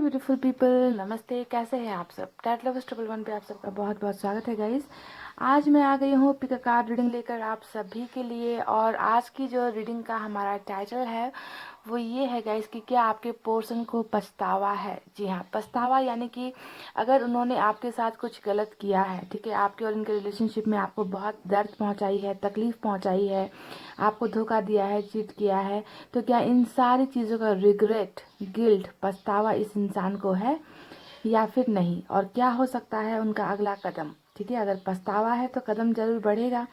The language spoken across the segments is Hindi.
ब्यूटीफुल पीपल, नमस्ते। कैसे हैं आप सब? टैट लवर्स 111 पे आप सबका बहुत बहुत स्वागत है गाइस। आज मैं आ गई हूँ पिक अ कार्ड रीडिंग लेकर आप सभी के लिए। और आज की जो रीडिंग का हमारा टाइटल है वो ये है गाइस कि क्या आपके पर्सन को पछतावा है। जी हाँ, पछतावा यानी कि अगर उन्होंने आपके साथ कुछ गलत किया है, ठीक है, आपके और इनके रिलेशनशिप में आपको बहुत दर्द पहुंचाई है, तकलीफ पहुंचाई है, आपको धोखा दिया है, चीट किया है, तो क्या इन सारी चीज़ों का रिग्रेट, गिल्ट, पछतावा इस इंसान को है या फिर नहीं? और क्या हो सकता है उनका अगला कदम? ठीक है, अगर पछतावा है तो कदम जरूर बढ़ेगा,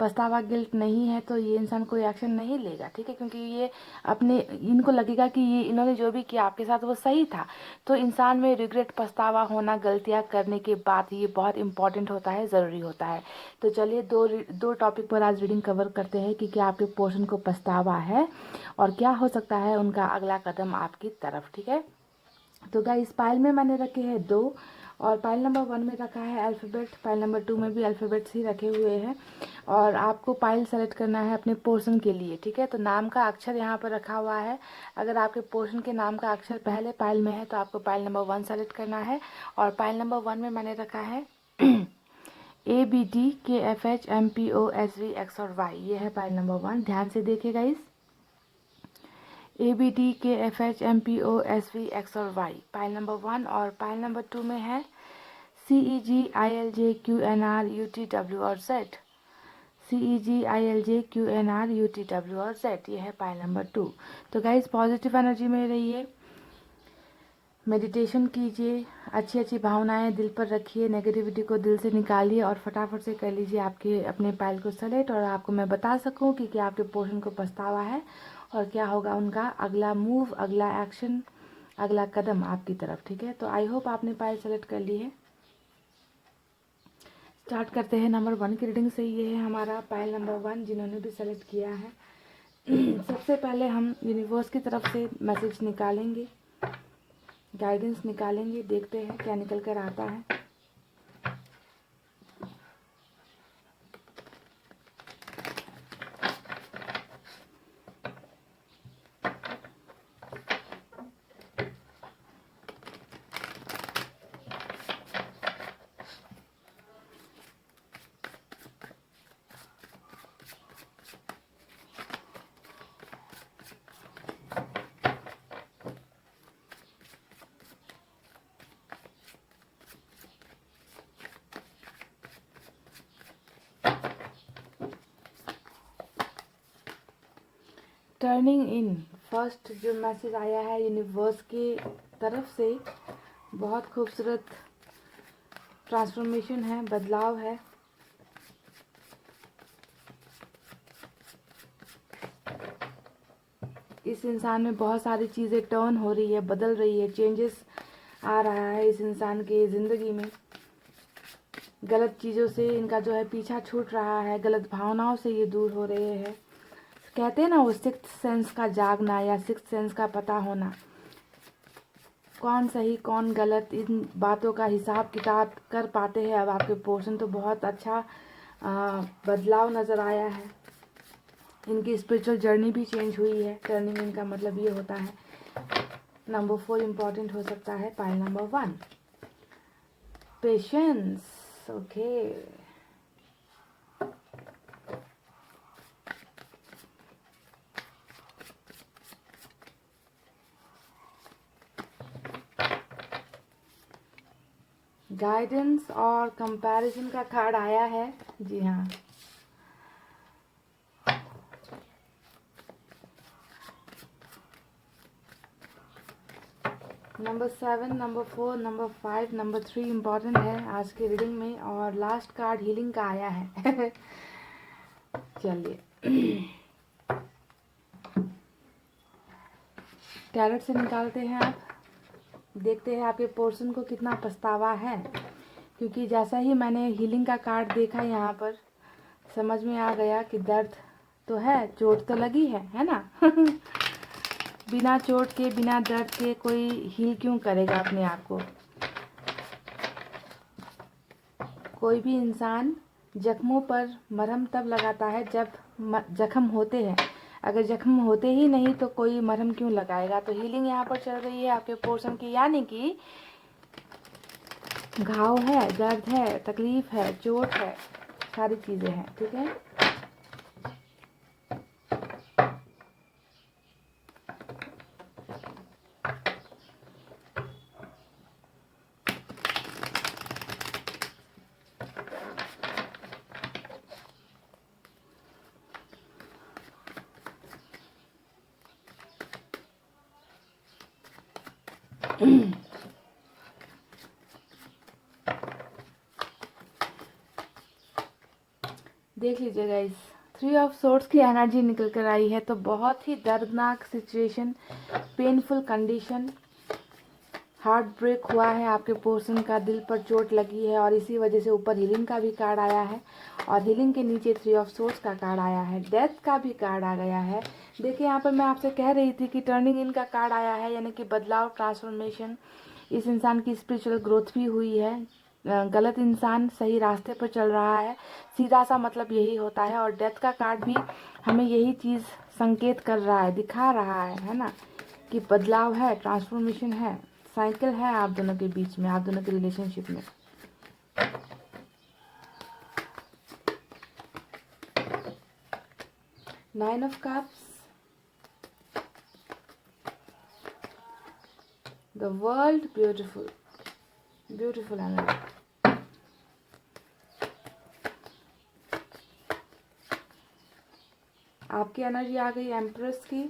पछतावा गिल्ट नहीं है तो ये इंसान कोई एक्शन नहीं लेगा। ठीक है, क्योंकि ये अपने इनको लगेगा कि ये इन्होंने जो भी किया आपके साथ वो सही था। तो इंसान में रिग्रेट, पछतावा होना गलतियां करने के बाद ये बहुत इंपॉर्टेंट होता है, ज़रूरी होता है। तो चलिए दो टॉपिक पर आज रीडिंग कवर करते हैं कि क्या आपके पर्सन को पछतावा है और क्या हो सकता है उनका अगला कदम आपकी तरफ। ठीक है, तो गाइस पाइल में मैंने रखे हैं 2 और पाइल नंबर 1 में रखा है अल्फ़ाबेट, पाइल नंबर 2 में भी अल्फ़ाबेट्स ही रखे हुए हैं। और आपको पाइल सेलेक्ट करना है अपने पोर्शन के लिए। ठीक है, तो नाम का अक्षर यहाँ पर रखा हुआ है। अगर आपके पोर्शन के नाम का अक्षर पहले पाइल में है तो आपको पाइल नंबर 1 सेलेक्ट करना है। और पाइल नंबर 1 में मैंने रखा है ABD KFHMPOSV X और Y। ये है पाइल नंबर 1, ध्यान से देखिएगा इस ABDKFHMPOSV X और Y पाइल नंबर 1। और पाइल नंबर 2 में है CEGILJQNRUTW और Z, CEGILJQNRUTW और Z। ये है पाइल नंबर 2। तो गाइज पॉजिटिव एनर्जी में रहिए, मेडिटेशन कीजिए, अच्छी अच्छी भावनाएं दिल पर रखिए, नेगेटिविटी को दिल से निकालिए और फटाफट से कर लीजिए आपके अपने पाइल को सेलेक्ट। और आपको मैं बता सकूं कि क्या आपके पोर्शन को पछतावा है और क्या होगा उनका अगला मूव, अगला एक्शन, अगला कदम आपकी तरफ। ठीक है, तो आई होप आपने पाइल सेलेक्ट कर ली है। स्टार्ट करते हैं नंबर 1 की रीडिंग से। ये है हमारा पाइल नंबर 1 जिन्होंने भी सेलेक्ट किया है। सबसे पहले हम यूनिवर्स की तरफ से मैसेज निकालेंगे, गाइडेंस निकालेंगे, देखते हैं क्या निकल कर आता है। टर्निंग इन, फर्स्ट जो मैसेज आया है यूनिवर्स की तरफ से, बहुत खूबसूरत ट्रांसफॉर्मेशन है, बदलाव है। इस इंसान में बहुत सारी चीज़ें टर्न हो रही है, बदल रही है, चेंजेस आ रहा है इस इंसान की ज़िंदगी में। गलत चीज़ों से इनका जो है पीछा छूट रहा है, गलत भावनाओं से ये दूर हो रहे हैं। कहते हैं ना वो सिक्स्थ सेंस का जागना या सिक्स्थ सेंस का पता होना, कौन सही कौन गलत, इन बातों का हिसाब किताब कर पाते हैं अब आपके पोर्शन। तो बहुत अच्छा बदलाव नज़र आया है। इनकी स्पिरिचुअल जर्नी भी चेंज हुई है। टर्निंग इनका मतलब ये होता है। नंबर 4 इम्पॉर्टेंट हो सकता है। Pile number 1 patience. Okay, guidance और कंपैरिजन का कार्ड आया है। जी हाँ, number 7, number 4, number 5, number 3 important है आज की रीडिंग में। और लास्ट कार्ड हीलिंग का आया है। चलिए टैरोट से निकालते हैं, आप देखते हैं आपके पोर्शन को कितना पछतावा है। क्योंकि जैसा ही मैंने हीलिंग का कार्ड देखा यहाँ पर समझ में आ गया कि दर्द तो है, चोट तो लगी है ना। बिना चोट के, बिना दर्द के कोई हील क्यों करेगा अपने आप को? कोई भी इंसान जख्मों पर मरहम तब लगाता है जब जख्म होते हैं। अगर जख्म होते ही नहीं तो कोई मरहम क्यों लगाएगा। तो हीलिंग यहाँ पर चल रही है आपके पोर्शन की, यानी कि घाव है, दर्द है, तकलीफ है, चोट है, सारी चीज़ें हैं, ठीक है। देख लीजिए गाइस, 3 ऑफ सोर्ड्स की एनर्जी निकल कर आई है। तो बहुत ही दर्दनाक situation, painful condition, heart break हुआ है आपके पोर्शन का, दिल पर चोट लगी है और इसी वजह से ऊपर हीलिंग का भी कार्ड आया है और हीलिंग के नीचे 3 ऑफ सोर्ड्स का कार्ड आया है, डेथ का भी कार्ड आ गया है। देखिए यहाँ पर मैं आपसे कह रही थी कि टर्निंग इन का कार्ड आया है, यानी कि बदलाव, ट्रांसफॉर्मेशन। इस इंसान की स्पिरिचुअल ग्रोथ भी हुई है। गलत इंसान सही रास्ते पर चल रहा है, सीधा सा मतलब यही होता है। और डेथ का कार्ड भी हमें यही चीज़ संकेत कर रहा है, दिखा रहा है ना, कि बदलाव है, ट्रांसफॉर्मेशन है, साइकिल है आप दोनों के बीच में, आप दोनों के रिलेशनशिप में। Nine of cups, the world, beautiful, beautiful energy. आपकी एनर्जी आ गई एम्प्रेस की,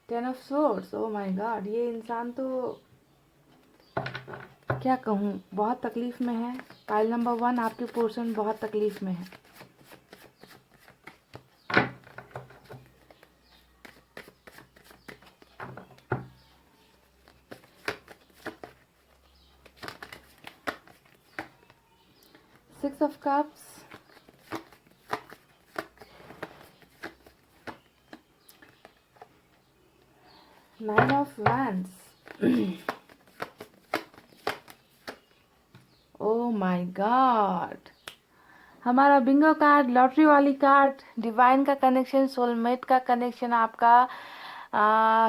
ten of swords. Oh my God, ये इंसान तो क्या कहूँ, बहुत तकलीफ में है। पाइल नंबर 1 आपके पोर्शन बहुत तकलीफ में है। Six of cups, nine of wands. Oh my God, हमारा बिंगो कार्ड, लॉटरी वाली कार्ड, डिवाइन का कनेक्शन, सोलमेट का कनेक्शन, आपका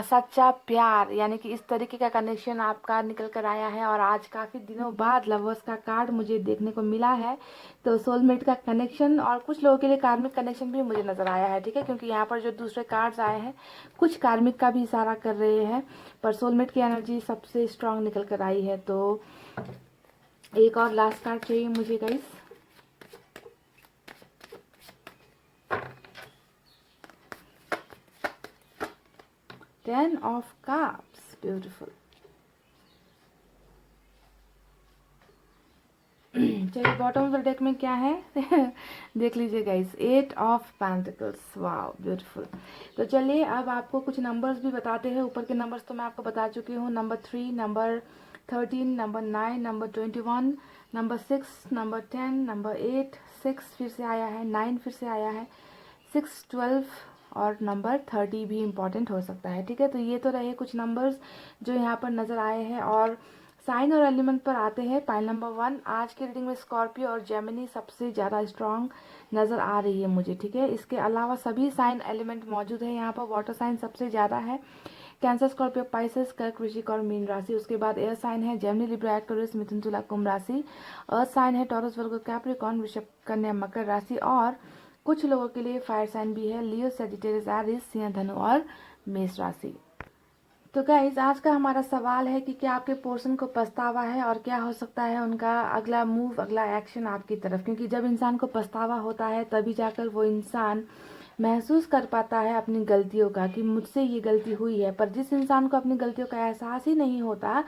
सच्चा प्यार, यानी कि इस तरीके का कनेक्शन आपका निकल कर आया है। और आज काफ़ी दिनों बाद लवर्स का कार्ड मुझे देखने को मिला है। तो सोलमेट का कनेक्शन और कुछ लोगों के लिए कार्मिक कनेक्शन भी मुझे नज़र आया है, ठीक है, क्योंकि यहाँ पर जो दूसरे कार्ड्स आए हैं कुछ कार्मिक का भी इशारा कर रहे हैं, पर सोलमेट की एनर्जी सबसे स्ट्रांग निकल कर आई है। तो एक और लास्ट कार्ड चाहिए मुझे guys. Ten of cups, beautiful. चलिए बॉटम ऑफ द डेक में क्या है देख लीजिए guys, 8 of pentacles, wow beautiful. तो चलिए अब आपको कुछ नंबर्स भी बताते हैं। ऊपर के नंबर्स तो मैं आपको बता चुकी हूँ, number 3, number 13, number 9, number 21, number 6, number 10, number 8, 6 फिर से आया है, 9 फिर से आया है, 6, 12 और नंबर 30 भी इम्पॉर्टेंट हो सकता है, ठीक है। तो ये तो रहे कुछ नंबर्स जो यहाँ पर नज़र आए हैं। और साइन और एलिमेंट पर आते हैं। पाइल नंबर 1 आज के रीडिंग में स्कॉर्पियो और जेमिनी सबसे ज़्यादा स्ट्रांग नज़र आ रही है मुझे, ठीक है। इसके अलावा सभी साइन एलिमेंट मौजूद है यहाँ पर। वाटर साइन सबसे ज़्यादा है, कैंसर, स्कॉर्पियो, पाइसेस, कर्क, वृश्चिक और मीन राशि। उसके बाद एयर साइन है जेमिनी, लिब्रा, एक्वेरियस, मिथुन, तुला, कुंभ राशि। अर्थ साइन है टॉरस, वर्गो, कैप्रिकॉर्न, वृषभ, कन्या, मकर राशि। और कुछ लोगों के लिए फायर साइन भी है, लियो, सेजिटेरियस, एरिस, सिंह, धनु और मेष राशि। तो गाइज आज का हमारा सवाल है कि क्या आपके पोर्शन को पछतावा है और क्या हो सकता है उनका अगला मूव, अगला एक्शन आपकी तरफ। क्योंकि जब इंसान को पछतावा होता है तभी जाकर वो इंसान महसूस कर पाता है अपनी गलतियों का, कि मुझसे ये गलती हुई है। पर जिस इंसान को अपनी गलतियों का एहसास ही नहीं होता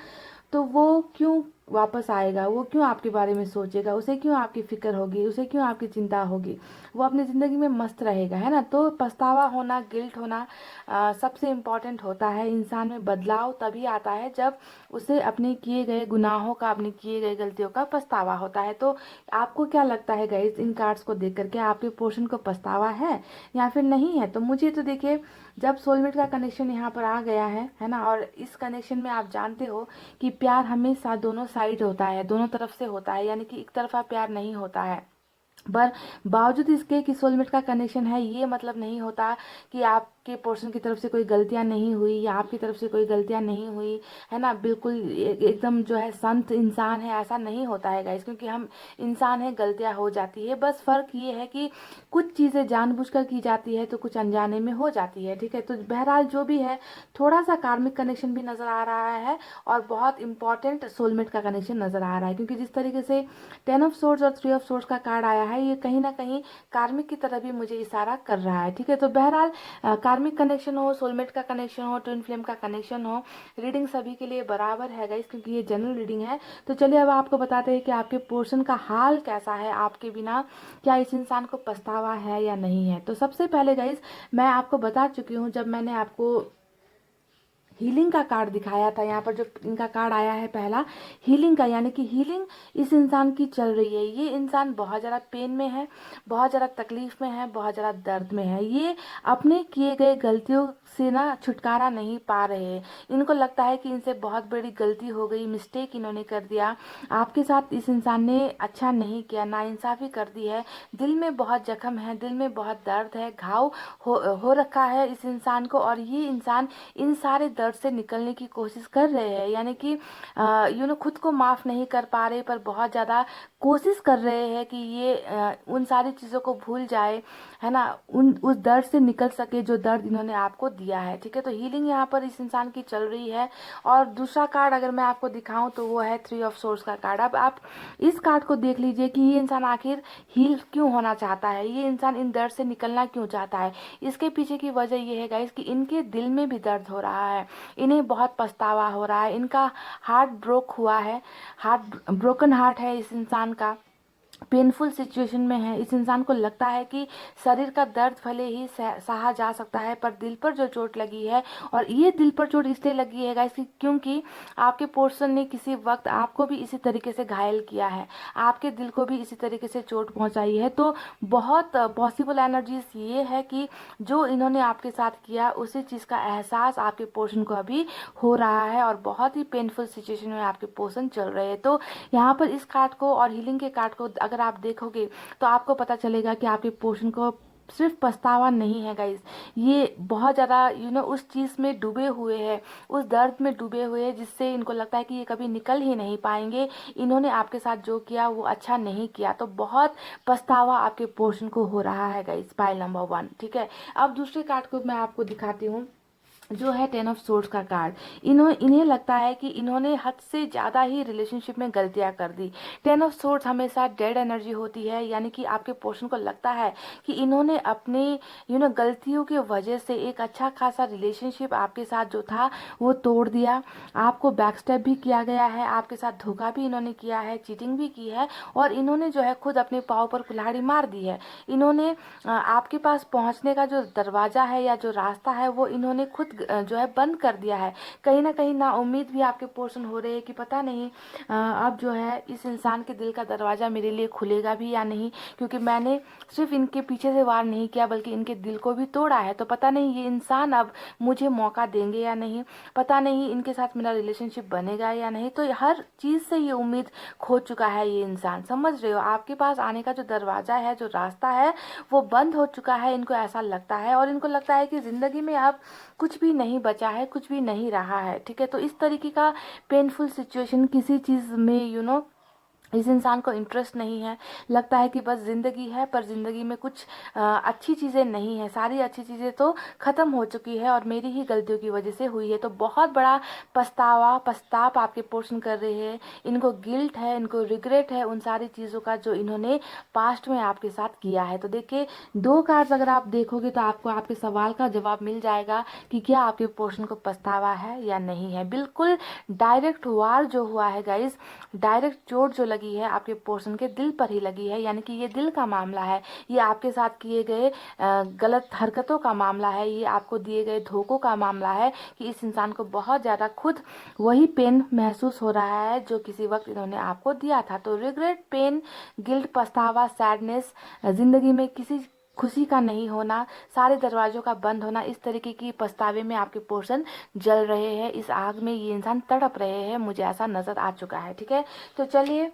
तो वो क्यों वापस आएगा, वो क्यों आपके बारे में सोचेगा, उसे क्यों आपकी फिक्र होगी, उसे क्यों आपकी चिंता होगी, वो अपनी ज़िंदगी में मस्त रहेगा, है ना। तो पछतावा होना, गिल्ट होना सबसे इम्पॉर्टेंट होता है। इंसान में बदलाव तभी आता है जब उसे अपने किए गए गुनाहों का, अपनी किए गए गलतियों का पछतावा होता है। तो आपको क्या लगता है गाइस इन कार्ड्स को देख करके, आपके पोर्शन को पछतावा है या फिर नहीं है। तो मुझे तो देखिए, जब सोलमेट का कनेक्शन यहाँ पर आ गया है ना, और इस कनेक्शन में आप जानते हो कि प्यार हमेशा दोनों साइड होता है, दोनों तरफ से होता है, यानी कि एक तरफा प्यार नहीं होता है। पर बावजूद इसके कि सोलमेट का कनेक्शन है, ये मतलब नहीं होता कि आपके पर्सन की तरफ से कोई गलतियां नहीं हुई या आपकी तरफ से कोई गलतियां नहीं हुई, है ना। बिल्कुल एकदम जो है संत इंसान है, ऐसा नहीं होता है गाइस, क्योंकि हम इंसान है, गलतियां हो जाती है। बस फर्क ये है कि कुछ चीज़ें जानबूझकर की जाती है तो कुछ अनजाने में हो जाती है, ठीक है। तो बहरहाल जो भी है, थोड़ा सा कार्मिक कनेक्शन भी नज़र आ रहा है और बहुत इंपॉर्टेंट सोलमेट का कनेक्शन नज़र आ रहा है, क्योंकि जिस तरीके से 10 ऑफ सोर्ड्स और 3 ऑफ सोर्ड्स का कार्ड आया है, ये कहीं ना कहीं कार्मिक की तरह भी मुझे इशारा कर रहा है, ठीक है। तो बहरहाल कार्मिक कनेक्शन हो, सोलमेट का कनेक्शन हो, ट्विन फ्लेम का कनेक्शन हो, रीडिंग सभी के लिए बराबर है गाइस, क्योंकि ये जनरल रीडिंग है। तो चलिए अब आपको बताते हैं कि आपके पोर्शन का हाल कैसा है आपके बिना, क्या इस इंसान को पछतावा है या नहीं है। तो सबसे पहले गाइस मैं आपको बता चुकी हूँ, जब मैंने आपको हीलिंग का कार्ड दिखाया था, यहाँ पर जो इनका कार्ड आया है पहला, हीलिंग का, यानी कि हीलिंग इस इंसान की चल रही है। ये इंसान बहुत ज़्यादा पेन में है, बहुत ज़्यादा तकलीफ में है, बहुत ज़्यादा दर्द में है। ये अपने किए गए गलतियों से ना छुटकारा नहीं पा रहे हैं। इनको लगता है कि इनसे बहुत बड़ी गलती हो गई, मिस्टेक इन्होंने कर दिया, आपके साथ इस इंसान ने अच्छा नहीं किया, नाइंसाफ़ी कर दी है। दिल में बहुत जख्म है, दिल में बहुत दर्द है, घाव हो रखा है इस इंसान को, और ये इंसान इन सारे दर्द से निकलने की कोशिश कर रहे हैं, यानी कि खुद को माफ़ नहीं कर पा रहे, पर बहुत ज़्यादा कोशिश कर रहे हैं कि ये उन सारी चीज़ों को भूल जाए, है ना, उस दर्द से निकल सके जो दर्द इन्होंने आपको दिया है, ठीक है। तो हीलिंग यहाँ पर इस इंसान की चल रही है। और दूसरा कार्ड अगर मैं आपको दिखाऊं तो वो है 3 ऑफ सोर्ड्स का कार्ड। अब आप इस कार्ड को देख लीजिए कि ये इंसान आखिर हील क्यों होना चाहता है, ये इंसान इन दर्द से निकलना क्यों चाहता है। इसके पीछे की वजह ये है गाइस कि इनके दिल में भी दर्द हो रहा है, इन्हें बहुत पछतावा हो रहा है, इनका हार्ट ब्रोक हुआ है, हार्ट ब्रोकन हार्ट है इस इंसान का, पेनफुल सिचुएशन में है। इस इंसान को लगता है कि शरीर का दर्द भले ही सहा जा सकता है, पर दिल पर जो चोट लगी है, और ये दिल पर चोट इसलिए लगी है गाइस क्योंकि आपके पर्सन ने किसी वक्त आपको भी इसी तरीके से घायल किया है, आपके दिल को भी इसी तरीके से चोट पहुंचाई है। तो बहुत पॉसिबल एनर्जीज ये है कि जो इन्होंने आपके साथ किया उसी चीज़ का एहसास आपके पर्सन को अभी हो रहा है, और बहुत ही पेनफुल सिचुएशन में आपके पर्सन चल रहे हैं। तो यहाँ पर इस कार्ड को और हीलिंग के कार्ड को अगर आप देखोगे तो आपको पता चलेगा कि आपके पोर्शन को सिर्फ पछतावा नहीं है गाइस, ये बहुत ज़्यादा उस चीज़ में डूबे हुए हैं, उस दर्द में डूबे हुए हैं जिससे इनको लगता है कि ये कभी निकल ही नहीं पाएंगे, इन्होंने आपके साथ जो किया वो अच्छा नहीं किया। तो बहुत पछतावा आपके पोर्शन को हो रहा है गाइस, पाइल नंबर 1, ठीक है। अब दूसरे कार्ड को मैं आपको दिखाती हूँ, जो है 10 ऑफ सोर्ड्स का कार्ड। इन्हें लगता है कि इन्होंने हद से ज़्यादा ही रिलेशनशिप में गलतियां कर दी। 10 ऑफ सोर्ड्स हमेशा डेड एनर्जी होती है, यानी कि आपके पर्सन को लगता है कि इन्होंने अपने गलतियों की वजह से एक अच्छा खासा रिलेशनशिप आपके साथ जो था वो तोड़ दिया, आपको बैकस्टेप भी किया गया है, आपके साथ धोखा भी इन्होंने किया है, चीटिंग भी की है, और इन्होंने जो है खुद अपने पाँव पर कुल्हाड़ी मार दी है। इन्होंने आपके पास पहुंचने का जो दरवाज़ा है या जो रास्ता है वो इन्होंने खुद जो है बंद कर दिया है। कहीं ना उम्मीद भी आपके पोर्शन हो रहे हैं कि पता नहीं अब जो है इस इंसान के दिल का दरवाज़ा मेरे लिए खुलेगा भी या नहीं, क्योंकि मैंने सिर्फ इनके पीछे से वार नहीं किया बल्कि इनके दिल को भी तोड़ा है। तो पता नहीं ये इंसान अब मुझे मौका देंगे या नहीं, पता नहीं इनके साथ मेरा रिलेशनशिप बनेगा या नहीं। तो हर चीज़ से ये उम्मीद खो चुका है ये इंसान, समझ रहे हो। आपके पास आने का जो दरवाज़ा है, जो रास्ता है, वो बंद हो चुका है, इनको ऐसा लगता है, और इनको लगता है कि ज़िंदगी में अब कुछ भी नहीं बचा है, कुछ भी नहीं रहा है, ठीक है। तो इस तरीके का पेनफुल सिचुएशन, किसी चीज़ में इस इंसान को इंटरेस्ट नहीं है, लगता है कि बस ज़िंदगी है पर ज़िंदगी में कुछ अच्छी चीज़ें नहीं है, सारी अच्छी चीज़ें तो ख़त्म हो चुकी है और मेरी ही गलतियों की वजह से हुई है। तो बहुत बड़ा पछताप आपके पोर्शन कर रहे हैं, इनको गिल्ट है, इनको रिग्रेट है उन सारी चीज़ों का जो इन्होंने पास्ट में आपके साथ किया है। तो देखिए 2 कार्ड्स अगर आप देखोगे तो आपको आपके सवाल का जवाब मिल जाएगा कि क्या आपके पोर्शन को पछतावा है या नहीं है। बिल्कुल डायरेक्ट वार जो हुआ है गाइज, डायरेक्ट चोट जो लगी है आपके पोर्शन के दिल पर ही लगी है, यानी कि ये दिल का मामला है, ये आपके साथ किए गए गलत हरकतों का मामला है, ये आपको दिए गए धोखों का मामला है कि इस इंसान को बहुत ज़्यादा खुद वही पेन महसूस हो रहा है जो किसी वक्त इन्होंने आपको दिया था। तो रिग्रेट, पेन, गिल्ट, पछतावा, सैडनेस, ज़िंदगी में किसी खुशी का नहीं होना, सारे दरवाज़ों का बंद होना, इस तरीके की पछतावे में आपके पोर्शन जल रहे हैं, इस आग में ये इंसान तड़प रहे हैं, मुझे ऐसा नज़र आ चुका है। ठीक है, तो चलिए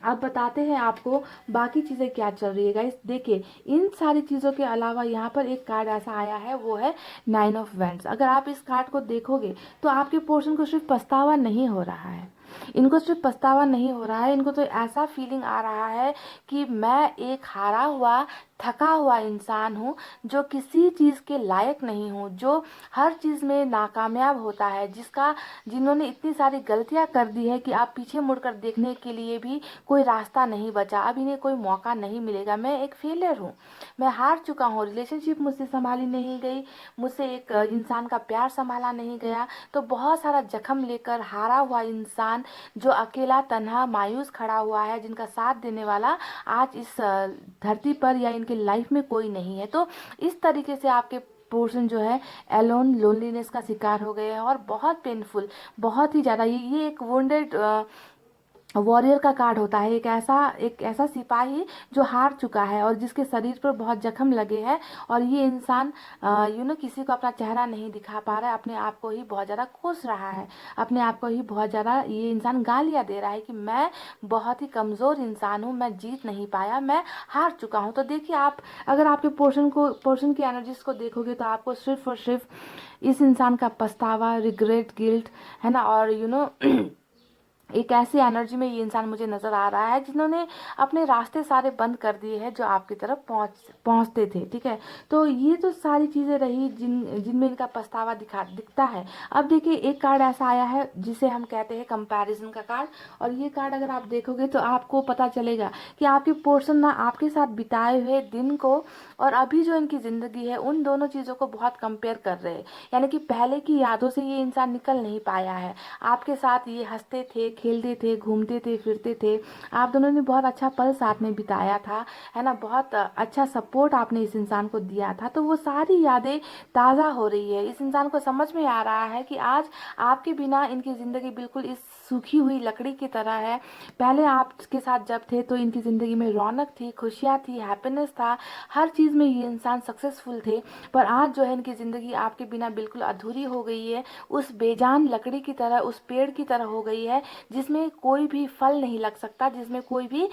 अब बताते हैं आपको बाकी चीज़ें क्या चल रही है। गाइस देखिए, इन सारी चीज़ों के अलावा यहाँ पर एक कार्ड ऐसा आया है, वो है 9 ऑफ वैंड्स। अगर आप इस कार्ड को देखोगे तो आपके पोर्शन को सिर्फ पछतावा नहीं हो रहा है, इनको सिर्फ पछतावा नहीं हो रहा है, इनको तो ऐसा फीलिंग आ रहा है कि मैं एक हारा हुआ, थका हुआ इंसान हूँ, जो किसी चीज़ के लायक नहीं हूँ, जो हर चीज़ में नाकामयाब होता है, जिन्होंने इतनी सारी गलतियाँ कर दी है कि आप पीछे मुड़कर देखने के लिए भी कोई रास्ता नहीं बचा, अब इन्हें कोई मौका नहीं मिलेगा। मैं एक फेलियर हूँ, मैं हार चुका हूँ, रिलेशनशिप मुझसे संभाली नहीं गई, मुझसे एक इंसान का प्यार संभाला नहीं गया। तो बहुत सारा जख्म लेकर हारा हुआ इंसान, जो अकेला तन्हा मायूस खड़ा हुआ है, जिनका साथ देने वाला आज इस धरती पर या इनके लाइफ में कोई नहीं है। तो इस तरीके से आपके पोर्शन जो है एलोन लोनलीनेस का शिकार हो गए हैं, और बहुत पेनफुल, बहुत ही ज़्यादा। ये एक वुंडेड वॉरियर का कार्ड होता है, एक ऐसा सिपाही जो हार चुका है और जिसके शरीर पर बहुत जख्म लगे हैं, और ये इंसान किसी को अपना चेहरा नहीं दिखा पा रहा है, अपने आप को ही बहुत ज़्यादा कोस रहा है, अपने आप को ही बहुत ज़्यादा ये इंसान गालियाँ दे रहा है कि मैं बहुत ही कमज़ोर इंसान हूँ, मैं जीत नहीं पाया, मैं हार चुका हूँ। तो देखिए, आप अगर आपके पोर्शन की एनर्जीज को देखोगे तो आपको सिर्फ और सिर्फ इस इंसान का पछतावा, रिग्रेट, गिल्ट, है ना, और एक ऐसी एनर्जी में ये इंसान मुझे नज़र आ रहा है जिन्होंने अपने रास्ते सारे बंद कर दिए हैं जो आपकी तरफ पहुंचते थे। ठीक है, तो ये तो सारी चीज़ें रही जिनमें इनका पछतावा दिखता है। अब देखिए, एक कार्ड ऐसा आया है जिसे हम कहते हैं कंपैरिजन का कार्ड, और ये कार्ड अगर आप देखोगे तो आपको पता चलेगा कि आपके पोर्शन ना आपके साथ बिताए हुए दिन को और अभी जो इनकी ज़िंदगी है, उन दोनों चीज़ों को बहुत कंपेयर कर रहे हैं। यानी कि पहले की यादों से ये इंसान निकल नहीं पाया है, आपके साथ ये हंसते थे, खेलते थे, घूमते थे, फिरते थे, आप दोनों ने बहुत अच्छा पल साथ में बिताया था, है ना, बहुत अच्छा सपोर्ट आपने इस इंसान को दिया था। तो वो सारी यादें ताज़ा हो रही है, इस इंसान को समझ में आ रहा है कि आज आपके बिना इनकी ज़िंदगी बिल्कुल इस सूखी हुई लकड़ी की तरह है। पहले आपके साथ जब थे तो इनकी ज़िंदगी में रौनक थी, खुशियाँ थी, हैप्पीनेस था, हर चीज़ में ये इंसान सक्सेसफुल थे, पर आज जो है इनकी ज़िंदगी आपके बिना बिल्कुल अधूरी हो गई है, उस बेजान लकड़ी की तरह, उस पेड़ की तरह हो गई है जिसमें कोई भी फल नहीं लग सकता, जिसमें कोई भी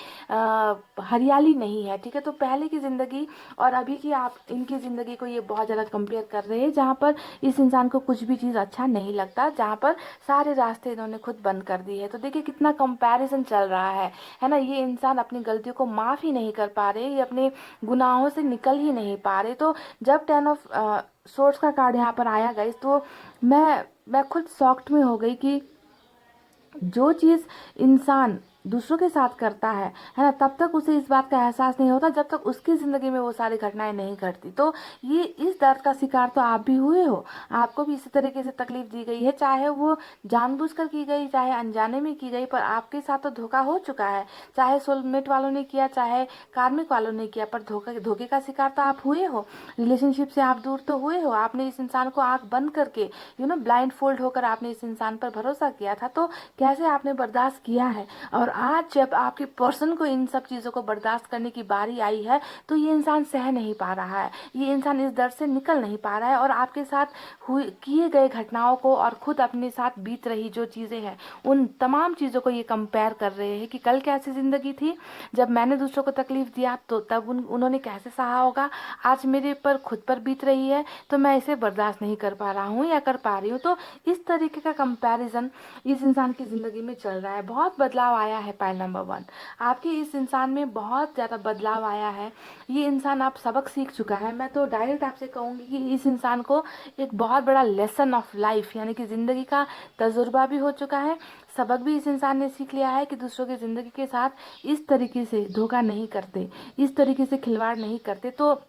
हरियाली नहीं है। ठीक है, तो पहले की ज़िंदगी और अभी की आप इनकी ज़िंदगी को ये बहुत ज़्यादा कंपेयर कर रहे हैं, जहाँ पर इस इंसान को कुछ भी चीज़ अच्छा नहीं लगता, जहाँ पर सारे रास्ते इन्होंने खुद बंद कर दिए है। तो देखिए कितना कंपैरिजन चल रहा है ना। ये इंसान अपनी गलतियों को माफ़ ही नहीं कर पा रहे, ये अपने गुनाहों से निकल ही नहीं पा रहे। तो जब 10 ऑफ सोर्ड्स का कार्ड यहाँ पर आया गाइस, तो मैं खुद शॉक्ड में हो गई कि जो चीज़ इंसान दूसरों के साथ करता है ना, तब तक उसे इस बात का एहसास नहीं होता जब तक उसकी ज़िंदगी में वो सारी घटनाएं नहीं घटती। तो ये इस दर्द का शिकार तो आप भी हुए हो, आपको भी इसी तरीके से तकलीफ दी गई है, चाहे वो जानबूझकर की गई, चाहे अनजाने में की गई, पर आपके साथ तो धोखा हो चुका है। चाहे सोलमेट वालों ने किया, चाहे कार्मिक वालों ने किया, पर धोखे का शिकार तो आप हुए हो। रिलेशनशिप से आप दूर तो हुए हो, आपने इस इंसान को आंख बंद करके ब्लाइंड फोल्ड होकर आपने इस इंसान पर भरोसा किया था। तो कैसे आपने बर्दाश्त किया है, और आज जब आपके पर्सन को इन सब चीज़ों को बर्दाश्त करने की बारी आई है, तो ये इंसान सह नहीं पा रहा है, ये इंसान इस दर्द से निकल नहीं पा रहा है, और आपके साथ किए गए घटनाओं को और खुद अपने साथ बीत रही जो चीज़ें हैं, उन तमाम चीज़ों को ये कंपेयर कर रहे हैं कि कल कैसी ज़िंदगी थी जब मैंने दूसरों को तकलीफ दिया, तो तब उन्होंने कैसे सहा होगा, आज मेरे पर खुद पर बीत रही है तो मैं इसे बर्दाश्त नहीं कर पा रहा हूँ या कर पा रही हूँ। तो इस तरीके का कंपैरिजन इस इंसान की ज़िंदगी में चल रहा है। बहुत बदलाव आया है पाइल नंबर 1, आपके इस इंसान में बहुत ज़्यादा बदलाव आया है। ये इंसान आप सबक सीख चुका है। मैं तो डायरेक्ट आपसे कहूँगी कि इस इंसान को एक बहुत बड़ा लेसन ऑफ लाइफ यानी कि ज़िंदगी का तजुर्बा भी हो चुका है, सबक भी इस इंसान ने सीख लिया है कि दूसरों की ज़िंदगी के साथ इस तरीके से धोखा नहीं करते, इस तरीके से खिलवाड़ नहीं करते। तो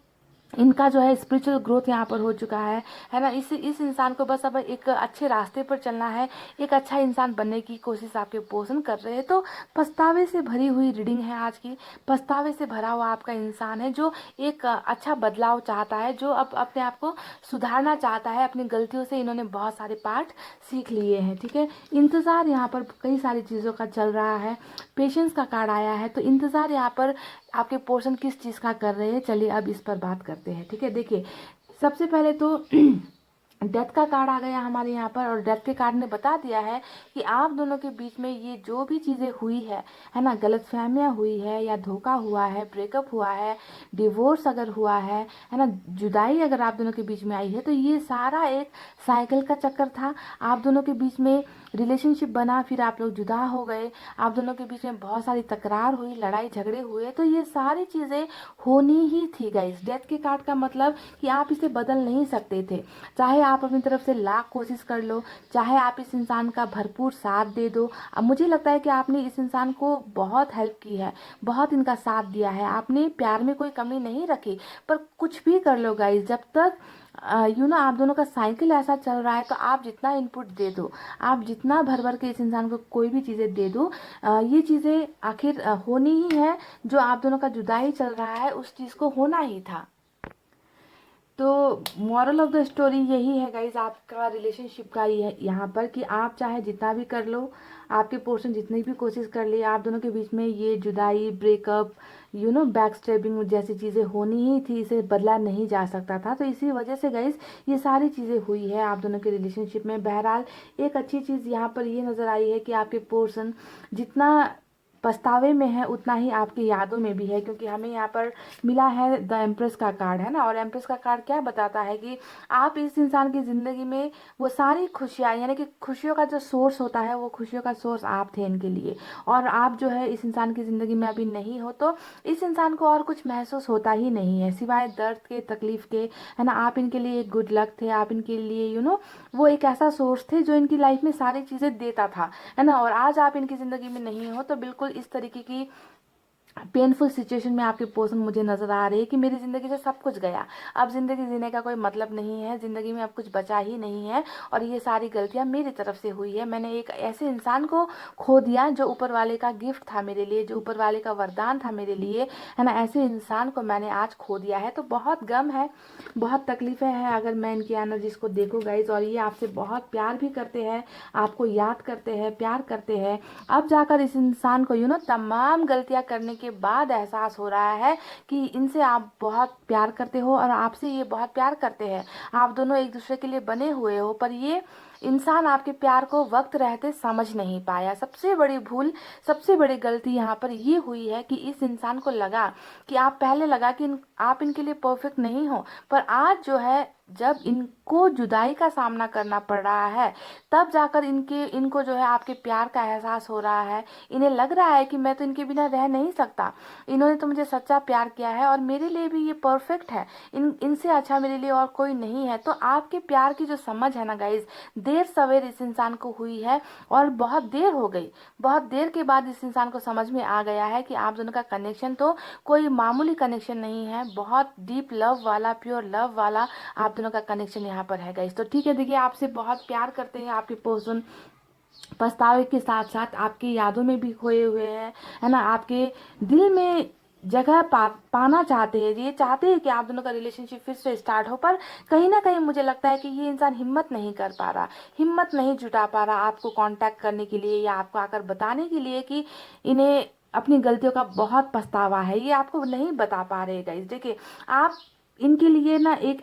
इनका जो है स्पिरिचुअल ग्रोथ यहाँ पर हो चुका है ना। इस इंसान को बस अब एक अच्छे रास्ते पर चलना है, एक अच्छा इंसान बनने की कोशिश आपके पोषण कर रहे हैं। तो पछतावे से भरी हुई रीडिंग है आज की, पछतावे से भरा हुआ आपका इंसान है जो एक अच्छा बदलाव चाहता है, जो अब अपने आप को सुधारना चाहता है। अपनी गलतियों से इन्होंने बहुत सारे पाठ सीख लिए हैं। ठीक है, इंतज़ार यहाँ पर कई सारी चीज़ों का चल रहा है, पेशेंस का कार्ड आया है, तो इंतज़ार यहाँ पर आपके पोर्शन किस चीज़ का कर रहे हैं, चलिए अब इस पर बात करते हैं। ठीक है, देखिए सबसे पहले तो डेथ का कार्ड आ गया हमारे यहाँ पर, और डेथ के कार्ड ने बता दिया है कि आप दोनों के बीच में ये जो भी चीज़ें हुई है ना, गलतफहमियाँ हुई है या धोखा हुआ है, ब्रेकअप हुआ है, डिवोर्स अगर हुआ है ना, जुदाई अगर आप दोनों के बीच में आई है, तो ये सारा एक साइकिल का चक्कर था। आप दोनों के बीच में रिलेशनशिप बना, फिर आप लोग जुदा हो गए, आप दोनों के बीच में बहुत सारी तकरार हुई, लड़ाई झगड़े हुए, तो ये सारी चीज़ें होनी ही थी गाइस। डेथ के कार्ड का मतलब कि आप इसे बदल नहीं सकते थे, चाहे आप अपनी तरफ से लाख कोशिश कर लो, चाहे आप इस इंसान का भरपूर साथ दे दो। अब मुझे लगता है कि आपने इस इंसान को बहुत हेल्प की है, बहुत इनका साथ दिया है, आपने प्यार में कोई कमी नहीं रखी। पर कुछ भी कर लो गाइस, जब तक आप दोनों का साइकिल ऐसा चल रहा है, तो आप जितना इनपुट दे दो, आप जितना भर भर के इस इंसान को कोई भी चीज़ें दे दो, ये चीज़ें आखिर होनी ही है। जो आप दोनों का जुदाई चल रहा है उस चीज़ को होना ही था। तो मॉरल ऑफ द स्टोरी यही है गाइज, आपका रिलेशनशिप का यहाँ पर कि आप चाहे जितना भी कर लो, आपके पोर्शन जितनी भी कोशिश कर लिए, आप दोनों के बीच में ये जुदाई, ब्रेकअप, बैक स्टेपिंग जैसी चीज़ें होनी ही थी, इसे बदला नहीं जा सकता था। तो इसी वजह से गाइज ये सारी चीज़ें हुई है आप दोनों के रिलेशनशिप में। बहरहाल एक अच्छी चीज़ यहाँ पर ये नज़र आई है कि आपके पोर्शन जितना पछतावे में है उतना ही आपकी यादों में भी है, क्योंकि हमें यहाँ पर मिला है द एम्प्रेस का कार्ड, है ना। और एम्प्रेस का कार्ड क्या बताता है कि आप इस इंसान की ज़िंदगी में वो सारी खुशियाँ, यानी कि खुशियों का जो सोर्स होता है, वो खुशियों का सोर्स आप थे इनके लिए। और आप जो है इस इंसान की ज़िंदगी में अभी नहीं हो, तो इस इंसान को और कुछ महसूस होता ही नहीं है सिवाय दर्द के, तकलीफ के, है ना। आप इनके लिए एक गुड लक थे, आप इनके लिए वो एक ऐसा सोर्स थे जो इनकी लाइफ में सारी चीज़ें देता था, है ना। और आज आप इनकी ज़िंदगी में नहीं हो, तो बिल्कुल इस तरीके की पेनफुल सिचुएशन में आपके पोर्शन मुझे नज़र आ रही है कि मेरी ज़िंदगी से सब कुछ गया, अब ज़िंदगी जीने का कोई मतलब नहीं है, ज़िंदगी में अब कुछ बचा ही नहीं है, और ये सारी गलतियाँ मेरी तरफ से हुई है। मैंने एक ऐसे इंसान को खो दिया जो ऊपर वाले का गिफ्ट था मेरे लिए, जो ऊपर वाले का वरदान था मेरे लिए, है ना। ऐसे इंसान को मैंने आज खो दिया है, तो बहुत गम है, बहुत तकलीफ़ें हैं अगर मैं इनकी एनर्जीज को देखूँ गाइज। और ये आपसे बहुत प्यार भी करते हैं, आपको याद करते हैं, प्यार करते हैं। अब जाकर इस इंसान को तमाम गलतियां करने के बाद एहसास हो रहा है कि इनसे आप बहुत प्यार करते हो और आपसे ये बहुत प्यार करते हैं, आप दोनों एक दूसरे के लिए बने हुए हो। पर ये इंसान आपके प्यार को वक्त रहते समझ नहीं पाया। सबसे बड़ी भूल, सबसे बड़ी गलती यहाँ पर ये हुई है कि इस इंसान को लगा कि आप पहले लगा कि आप इनके लिए परफेक्ट नहीं हो, पर आज जो है जब इनको जुदाई का सामना करना पड़ रहा है, तब जाकर इनको जो है आपके प्यार का एहसास हो रहा है। इन्हें लग रहा है कि मैं तो इनके बिना रह नहीं सकता, इन्होंने तो मुझे सच्चा प्यार किया है और मेरे लिए भी ये परफेक्ट है, इनसे अच्छा मेरे लिए और कोई नहीं है। तो आपके प्यार की जो समझ है ना गाइज, देर सवेर इस इंसान को हुई है, और बहुत देर हो गई, बहुत देर के बाद इस इंसान को समझ में आ गया है कि आप दोनों का कनेक्शन तो कोई मामूली कनेक्शन नहीं है, बहुत डीप लव वाला, प्योर लव वाला आप दोनों का कनेक्शन यहाँ पर है गाइस। तो ठीक है, देखिए आपसे बहुत प्यार करते हैं आपके पर्सन, पछतावे के साथ साथ आपकी यादों में भी खोए हुए हैं, है ना। आपके दिल में जगह पाना चाहते हैं, ये चाहते हैं कि आप दोनों का रिलेशनशिप फिर से स्टार्ट हो। पर कहीं ना कहीं मुझे लगता है कि ये इंसान हिम्मत नहीं कर पा रहा, हिम्मत नहीं जुटा पा रहा आपको कांटेक्ट करने के लिए या आपको आकर बताने के लिए कि इन्हें अपनी गलतियों का बहुत पछतावा है। ये आपको नहीं बता पा रहे गाइस। देखिए आप इनके लिए ना एक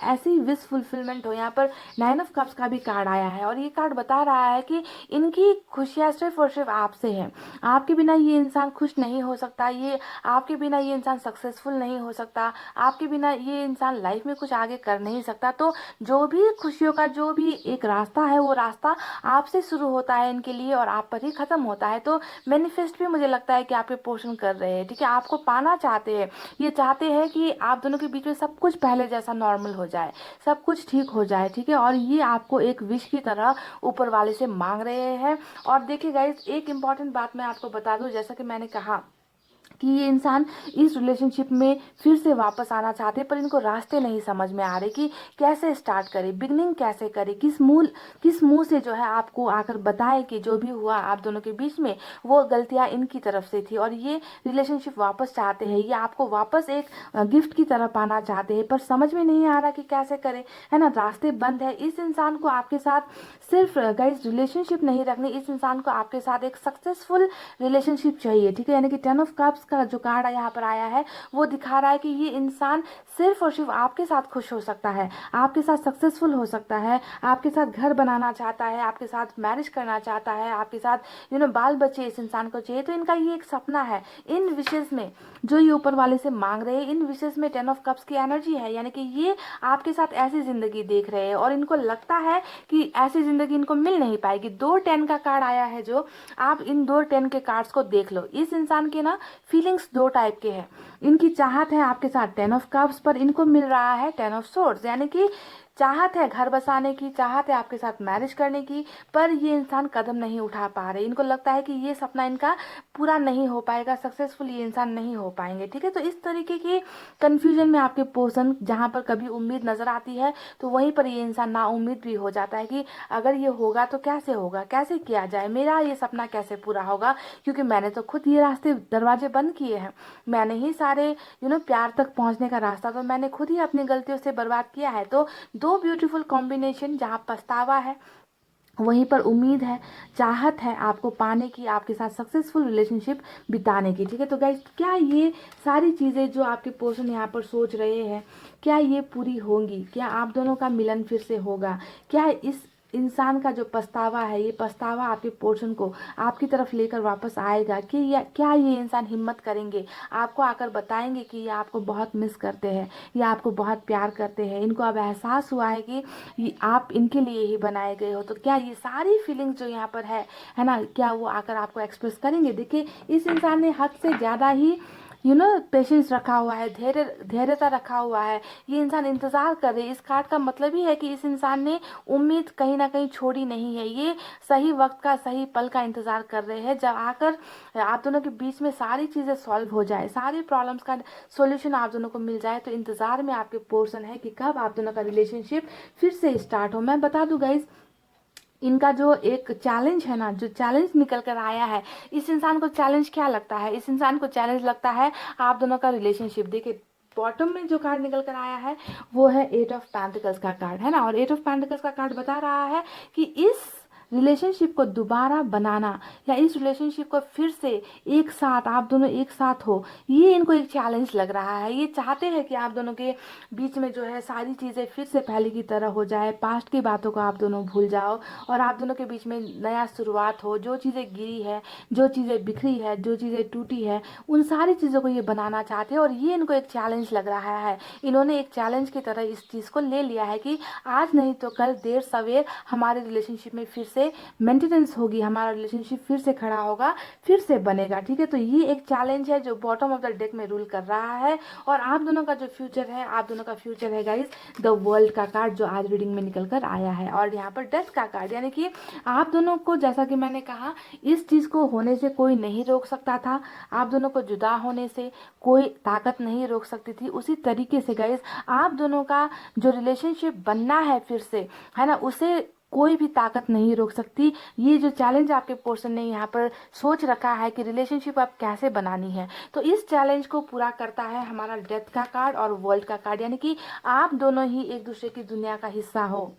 ऐसी विश फुलफिलमेंट हो। यहाँ पर 9 ऑफ कप्स का भी कार्ड आया है, और ये कार्ड बता रहा है कि इनकी खुशियाँ सिर्फ और सिर्फ आपसे हैं। आपके बिना ये इंसान खुश नहीं हो सकता, ये आपके बिना ये इंसान सक्सेसफुल नहीं हो सकता, आपके बिना ये इंसान लाइफ में कुछ आगे कर नहीं सकता। तो जो भी खुशियों का जो भी एक रास्ता है, वो रास्ता आपसे शुरू होता है इनके लिए और आप पर ही खत्म होता है। तो मैनिफेस्ट भी मुझे लगता है कि आप ये पोर्शन कर रहे हैं, ठीक है, आपको पाना चाहते हैं, ये चाहते हैं कि आप दोनों के बीच में सब कुछ पहले जैसा नॉर्मल हो जाए, सब कुछ ठीक हो जाए, ठीक है। और ये आपको एक विश की तरह ऊपर वाले से मांग रहे हैं। और देखिए गाइस, एक इम्पॉर्टेंट बात मैं आपको बता दूं, जैसा कि मैंने कहा कि ये इंसान इस रिलेशनशिप में फिर से वापस आना चाहते, पर इनको रास्ते नहीं समझ में आ रहे कि कैसे स्टार्ट करे, बिगनिंग कैसे करे, किस मुंह से जो है आपको आकर बताए कि जो भी हुआ आप दोनों के बीच में वो गलतियां इनकी तरफ से थी, और ये रिलेशनशिप वापस चाहते हैं, ये आपको वापस एक गिफ्ट की तरह पाना चाहते हैं, पर समझ में नहीं आ रहा कि कैसे करें, है ना। रास्ते बंद है। इस इंसान को आपके साथ सिर्फ गाइस रिलेशनशिप नहीं रखनी, इस इंसान को आपके साथ एक सक्सेसफुल रिलेशनशिप चाहिए, ठीक है। यानी कि 10 ऑफ कप्स का जो कार्ड यहाँ पर आया है वो दिखा रहा है कि ये इंसान सिर्फ और सिर्फ आपके साथ खुश हो सकता है, आपके साथ सक्सेसफुल हो सकता है, आपके साथ घर बनाना चाहता है, आपके साथ मैरिज करना चाहता है, आपके साथ बाल बच्चे इस इंसान को चाहिए। तो इनका ये एक सपना है। इन विशेष में जो ये ऊपर वाले से मांग रहे हैं, इन विशेष में 10 ऑफ कप्स की एनर्जी है, यानी कि ये आपके साथ ऐसी जिंदगी देख रहे हैं और इनको लगता है कि ऐसी जिंदगी इनको मिल नहीं पाएगी। 2 10 का कार्ड आया है, जो आप इन 2 10 के कार्ड्स को देख लो। इस इंसान के ना फीलिंग्स 2 टाइप के हैं। इनकी चाहत है आपके साथ 10 ऑफ कप्स, पर इनको मिल रहा है 10 ऑफ सोर्ड्स, यानी कि चाहत है घर बसाने की, चाहत है आपके साथ मैरिज करने की, पर ये इंसान कदम नहीं उठा पा रहे। इनको लगता है कि ये सपना इनका पूरा नहीं हो पाएगा, सक्सेसफुल ये इंसान नहीं हो पाएंगे। ठीक है, तो इस तरीके की कंफ्यूजन में आपके पर्सन, जहाँ पर कभी उम्मीद नजर आती है तो वहीं पर ये इंसान ना उम्मीद भी हो जाता है कि अगर ये होगा तो कैसे होगा, कैसे किया जाए, मेरा ये सपना कैसे पूरा होगा, क्योंकि मैंने तो खुद ये रास्ते दरवाजे बंद किए हैं, मैंने ही सारे प्यार तक पहुंचने का रास्ता तो मैंने खुद ही अपनी गलतियों से बर्बाद किया है। तो 2 ब्यूटीफुल कॉम्बिनेशन, जहाँ पछतावा है वहीं पर उम्मीद है, चाहत है आपको पाने की, आपके साथ सक्सेसफुल रिलेशनशिप बिताने की। ठीक है, तो गाइस क्या ये सारी चीज़ें जो आपके पर्सन यहाँ पर सोच रहे हैं, क्या ये पूरी होंगी? क्या आप दोनों का मिलन फिर से होगा? क्या इस इंसान का जो पछतावा है, ये पछतावा आपके पोर्शन को आपकी तरफ लेकर वापस आएगा? कि क्या ये इंसान हिम्मत करेंगे, आपको आकर बताएंगे कि ये आपको बहुत मिस करते हैं, ये आपको बहुत प्यार करते हैं, इनको अब एहसास हुआ है कि ये आप इनके लिए ही बनाए गए हो? तो क्या ये सारी फीलिंग्स जो यहाँ पर है ना, क्या वो आकर आपको एक्सप्रेस करेंगे? देखिए, इस इंसान ने हद से ज़्यादा ही पेशेंस रखा हुआ है, धैर्यता रखा हुआ है। ये इंसान इंतजार कर रहे हैं। इस कार्ड का मतलब ही है कि इस इंसान ने उम्मीद कहीं ना कहीं छोड़ी नहीं है। ये सही वक्त का, सही पल का इंतजार कर रहे हैं, जब आकर आप दोनों के बीच में सारी चीजें सॉल्व हो जाए, सारी प्रॉब्लम्स का सॉल्यूशन आप दोनों को मिल जाए। तो इंतजार में आपके पर्सन है कि कब आप दोनों का रिलेशनशिप फिर से स्टार्ट हो। मैं बता दूं गाइज, इनका जो एक चैलेंज है ना, जो चैलेंज निकल कर आया है, इस इंसान को चैलेंज क्या लगता है? इस इंसान को चैलेंज लगता है आप दोनों का रिलेशनशिप। देखिए, बॉटम में जो कार्ड निकल कर आया है वो है 8 ऑफ पेंटिकल्स का कार्ड, है ना, और 8 ऑफ पेंटिकल्स का कार्ड बता रहा है कि इस रिलेशनशिप को दोबारा बनाना, या इस रिलेशनशिप को फिर से एक साथ, आप दोनों एक साथ हो, ये इनको एक चैलेंज लग रहा है। ये चाहते हैं कि आप दोनों के बीच में जो है सारी चीज़ें फिर से पहले की तरह हो जाए, पास्ट की बातों को आप दोनों भूल जाओ और आप दोनों के बीच में नया शुरुआत हो। जो चीज़ें गिरी है, जो चीज़ें बिखरी है, जो चीज़ें टूटी है, उन सारी चीज़ों को ये बनाना चाहते हैं और ये इनको एक चैलेंज लग रहा है। इन्होंने एक चैलेंज की तरह इस चीज़ को ले लिया है कि आज नहीं तो कल, देर सवेर हमारे रिलेशनशिप में फिर से मेंटेनेंस होगी, हमारा रिलेशनशिप फिर से खड़ा होगा, फिर से बनेगा। ठीक है, तो ये एक चैलेंज है जो बॉटम ऑफ द डेक में रूल कर रहा है। और आप दोनों का जो फ्यूचर है, आप दोनों का फ्यूचर है गाइस द वर्ल्ड का कार्ड, जो आज रीडिंग में निकल कर आया है। और यहाँ पर डेथ का कार्ड, यानी कि आप दोनों को, जैसा कि मैंने कहा, इस चीज को होने से कोई नहीं रोक सकता था, आप दोनों को जुदा होने से कोई ताकत नहीं रोक सकती थी। उसी तरीके से गाइस आप दोनों का जो रिलेशनशिप बनना है फिर से, है ना, उसे कोई भी ताकत नहीं रोक सकती। ये जो चैलेंज आपके पर्सन ने यहाँ पर सोच रखा है कि रिलेशनशिप आप कैसे बनानी है, तो इस चैलेंज को पूरा करता है हमारा डेथ का कार्ड और वर्ल्ड का कार्ड, यानी कि आप दोनों ही एक दूसरे की दुनिया का हिस्सा हो,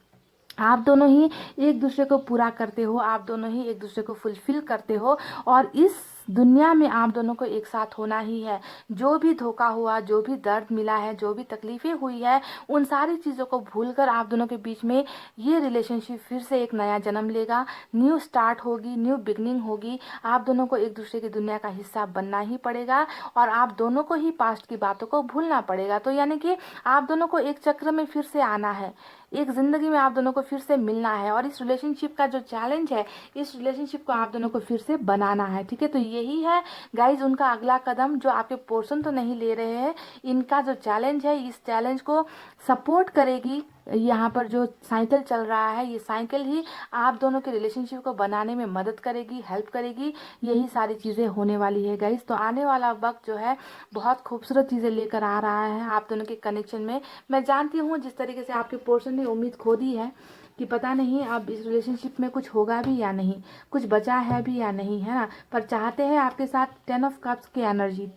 आप दोनों ही एक दूसरे को पूरा करते हो, आप दोनों ही एक दूसरे को फुलफिल करते हो। और इस दुनिया में आप दोनों को एक साथ होना ही है। जो भी धोखा हुआ, जो भी दर्द मिला है, जो भी तकलीफें हुई है, उन सारी चीज़ों को भूलकर आप दोनों के बीच में ये रिलेशनशिप फिर से एक नया जन्म लेगा, न्यू स्टार्ट होगी, न्यू बिगनिंग होगी। आप दोनों को एक दूसरे की दुनिया का हिस्सा बनना ही पड़ेगा और आप दोनों को ही पास्ट की बातों को भूलना पड़ेगा। तो यानी कि आप दोनों को एक चक्र में फिर से आना है, एक जिंदगी में आप दोनों को फिर से मिलना है। और इस रिलेशनशिप का जो चैलेंज है, इस रिलेशनशिप को आप दोनों को फिर से बनाना है। ठीक है, तो यही है गाइज उनका अगला कदम, जो आपके पोर्शन तो नहीं ले रहे हैं। इनका जो चैलेंज है, इस चैलेंज को सपोर्ट करेगी यहाँ पर जो साइकिल चल रहा है, ये साइकिल ही आप दोनों के रिलेशनशिप को बनाने में मदद करेगी, हेल्प करेगी। यही सारी चीज़ें होने वाली है गाइज। तो आने वाला वक्त जो है बहुत खूबसूरत चीज़ें लेकर आ रहा है आप दोनों के कनेक्शन में। मैं जानती हूँ जिस तरीके से आपके पर्सन ने उम्मीद खो दी है कि पता नहीं अब इस रिलेशनशिप में कुछ होगा भी या नहीं, कुछ बचा है भी या नहीं, है ना, पर चाहते हैं आपके साथ 10 ऑफ कप्स की एनर्जी,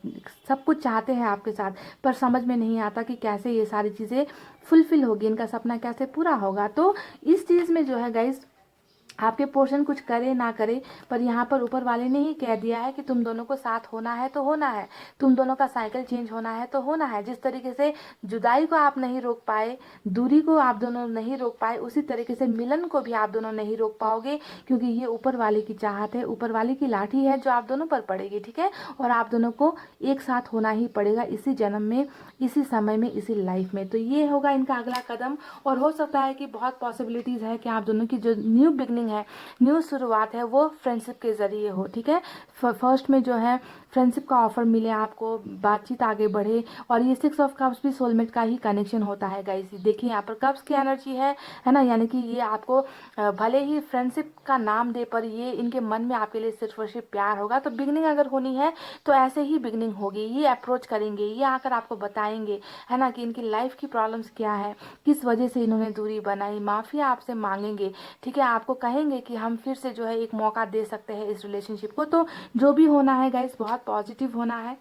सब कुछ चाहते हैं आपके साथ, पर समझ में नहीं आता कि कैसे ये सारी चीज़ें फुलफिल होगी, इनका सपना कैसे पूरा होगा। तो इस चीज़ में जो है गाइज आपके पोर्शन कुछ करे ना करे, पर यहाँ पर ऊपर वाले ने ही कह दिया है कि तुम दोनों को साथ होना है तो होना है, तुम दोनों का साइकिल चेंज होना है तो होना है। जिस तरीके से जुदाई को आप नहीं रोक पाए, दूरी को आप दोनों नहीं रोक पाए, उसी तरीके से मिलन को भी आप दोनों नहीं रोक पाओगे, क्योंकि ये ऊपर वाले की चाहत है, ऊपर वाले की लाठी है जो आप दोनों पर पड़ेगी, ठीक है। और आप दोनों को एक साथ होना ही पड़ेगा इसी जन्म में, इसी समय में, इसी लाइफ में। तो ये होगा इनका अगला कदम। और हो सकता है कि बहुत पॉसिबिलिटीज़ है कि आप दोनों की जो न्यू बिगनिंग है, न्यू शुरुआत है, वो फ्रेंडशिप के ज़रिए हो, ठीक है। फर्स्ट में जो है फ्रेंडशिप का ऑफर मिले आपको, बातचीत आगे बढ़े। और ये 6 ऑफ कप्स भी सोलमेट का ही कनेक्शन होता है गाइस। देखिए यहाँ पर कप्स की एनर्जी है ना, यानी कि ये आपको भले ही फ्रेंडशिप का नाम दे, पर ये इनके मन में आपके लिए सिर्फ और सिर्फ प्यार होगा। तो बिगनिंग अगर होनी है तो ऐसे ही बिगनिंग होगी, ये अप्रोच करेंगे, ये आकर आपको बताएंगे, है ना, कि इनकी लाइफ की प्रॉब्लम्स क्या है, किस वजह से इन्होंने दूरी बनाई, माफ़ी आपसे मांगेंगे, ठीक है। आपको कहेंगे कि हम फिर से जो है एक मौका दे सकते हैं इस रिलेशनशिप को। तो जो भी होना है गाइस, बहुत पॉजिटिव होना है।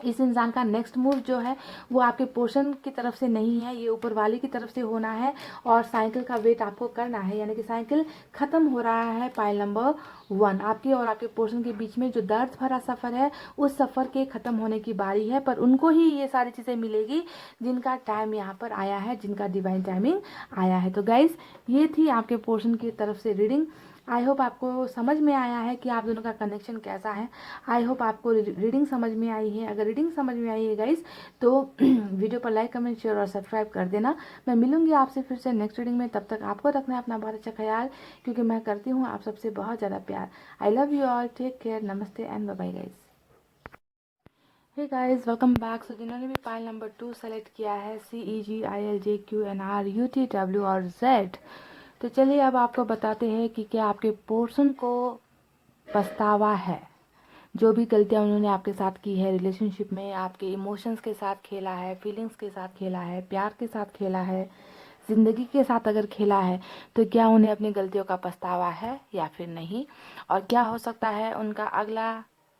इस इंसान का नेक्स्ट मूव जो है वो आपके पोर्शन की तरफ से नहीं है, ये ऊपर वाले की तरफ से होना है। और साइकिल का वेट आपको करना है, यानी कि साइकिल खत्म हो रहा है पाइल नंबर 1। आपके और आपके पोर्शन के बीच में जो दर्द भरा सफ़र है, उस सफ़र के ख़त्म होने की बारी है। पर उनको ही ये सारी चीज़ें मिलेगी जिनका टाइम यहाँ पर आया है, जिनका डिवाइन टाइमिंग आया है। तो गाइज, ये थी आपके पोर्शन की तरफ से रीडिंग। आई होप आपको समझ में आया है कि आप दोनों का कनेक्शन कैसा है। आई होप आपको रीडिंग समझ में आई है। अगर रीडिंग समझ में आई है गाइस, तो वीडियो पर लाइक, कमेंट, शेयर और सब्सक्राइब कर देना। मैं मिलूंगी आपसे फिर से नेक्स्ट रीडिंग में। तब तक आपको रखना है अपना बहुत अच्छा ख्याल, क्योंकि मैं करती हूँ आप सबसे बहुत ज़्यादा प्यार। I love you all, take care, नमस्ते and bye bye guys. Hey guys, welcome back. So जिन्होंने भी पाइल नंबर 2 सेलेक्ट किया है, CEGILJQNR UTW और Z, तो चलिए अब आपको बताते हैं कि क्या आपके पोर्शन को पछतावा है। जो भी गलतियाँ उन्होंने आपके साथ की है रिलेशनशिप में, आपके इमोशंस के साथ खेला है, फीलिंग्स के साथ खेला है, प्यार के साथ खेला है, ज़िंदगी के साथ अगर खेला है, तो क्या उन्हें अपनी गलतियों का पछतावा है या फिर नहीं। और क्या हो सकता है उनका अगला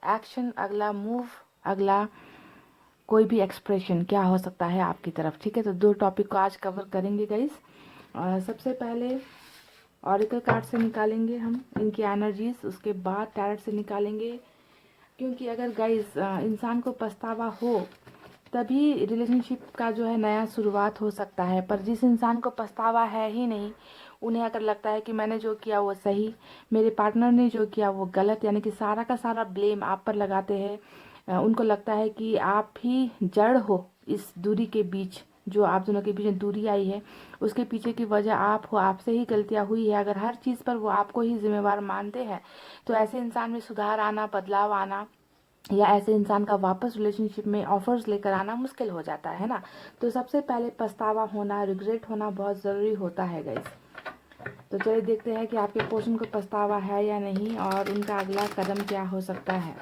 एक्शन, अगला मूव, अगला कोई भी एक्सप्रेशन क्या हो सकता है आपकी तरफ, ठीक है। तो 2 टॉपिक को आज कवर करेंगे गाइस। सबसे पहले ऑरिकल कार्ड से निकालेंगे हम इनकी एनर्जीज, उसके बाद टैरेट से निकालेंगे। क्योंकि अगर गाइस इंसान को पछतावा हो, तभी रिलेशनशिप का जो है नया शुरुआत हो सकता है। पर जिस इंसान को पछतावा है ही नहीं, उन्हें अगर लगता है कि मैंने जो किया वो सही, मेरे पार्टनर ने जो किया वो गलत, यानी कि सारा का सारा ब्लेम आप पर लगाते हैं। उनको लगता है कि आप ही जड़ हो इस दूरी के बीच, जो आप दोनों के बीच में दूरी आई है, उसके पीछे की वजह आप हो, आपसे ही गलतियां हुई है। अगर हर चीज़ पर वो आपको ही जिम्मेवार मानते हैं, तो ऐसे इंसान में सुधार आना, बदलाव आना, या ऐसे इंसान का वापस रिलेशनशिप में ऑफर्स लेकर आना मुश्किल हो जाता है ना। तो सबसे पहले पछतावा होना, रिग्रेट होना बहुत ज़रूरी होता है गाइस। तो चलिए देखते हैं कि आपके पोर्शन को पछतावा है या नहीं, और उनका अगला कदम क्या हो सकता है।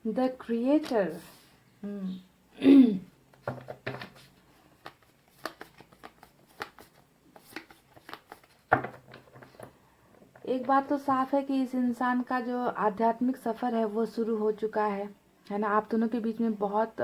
The creator. एक बात तो साफ है कि इस इंसान का जो आध्यात्मिक सफ़र है वो शुरू हो चुका है ना। आप दोनों के बीच में बहुत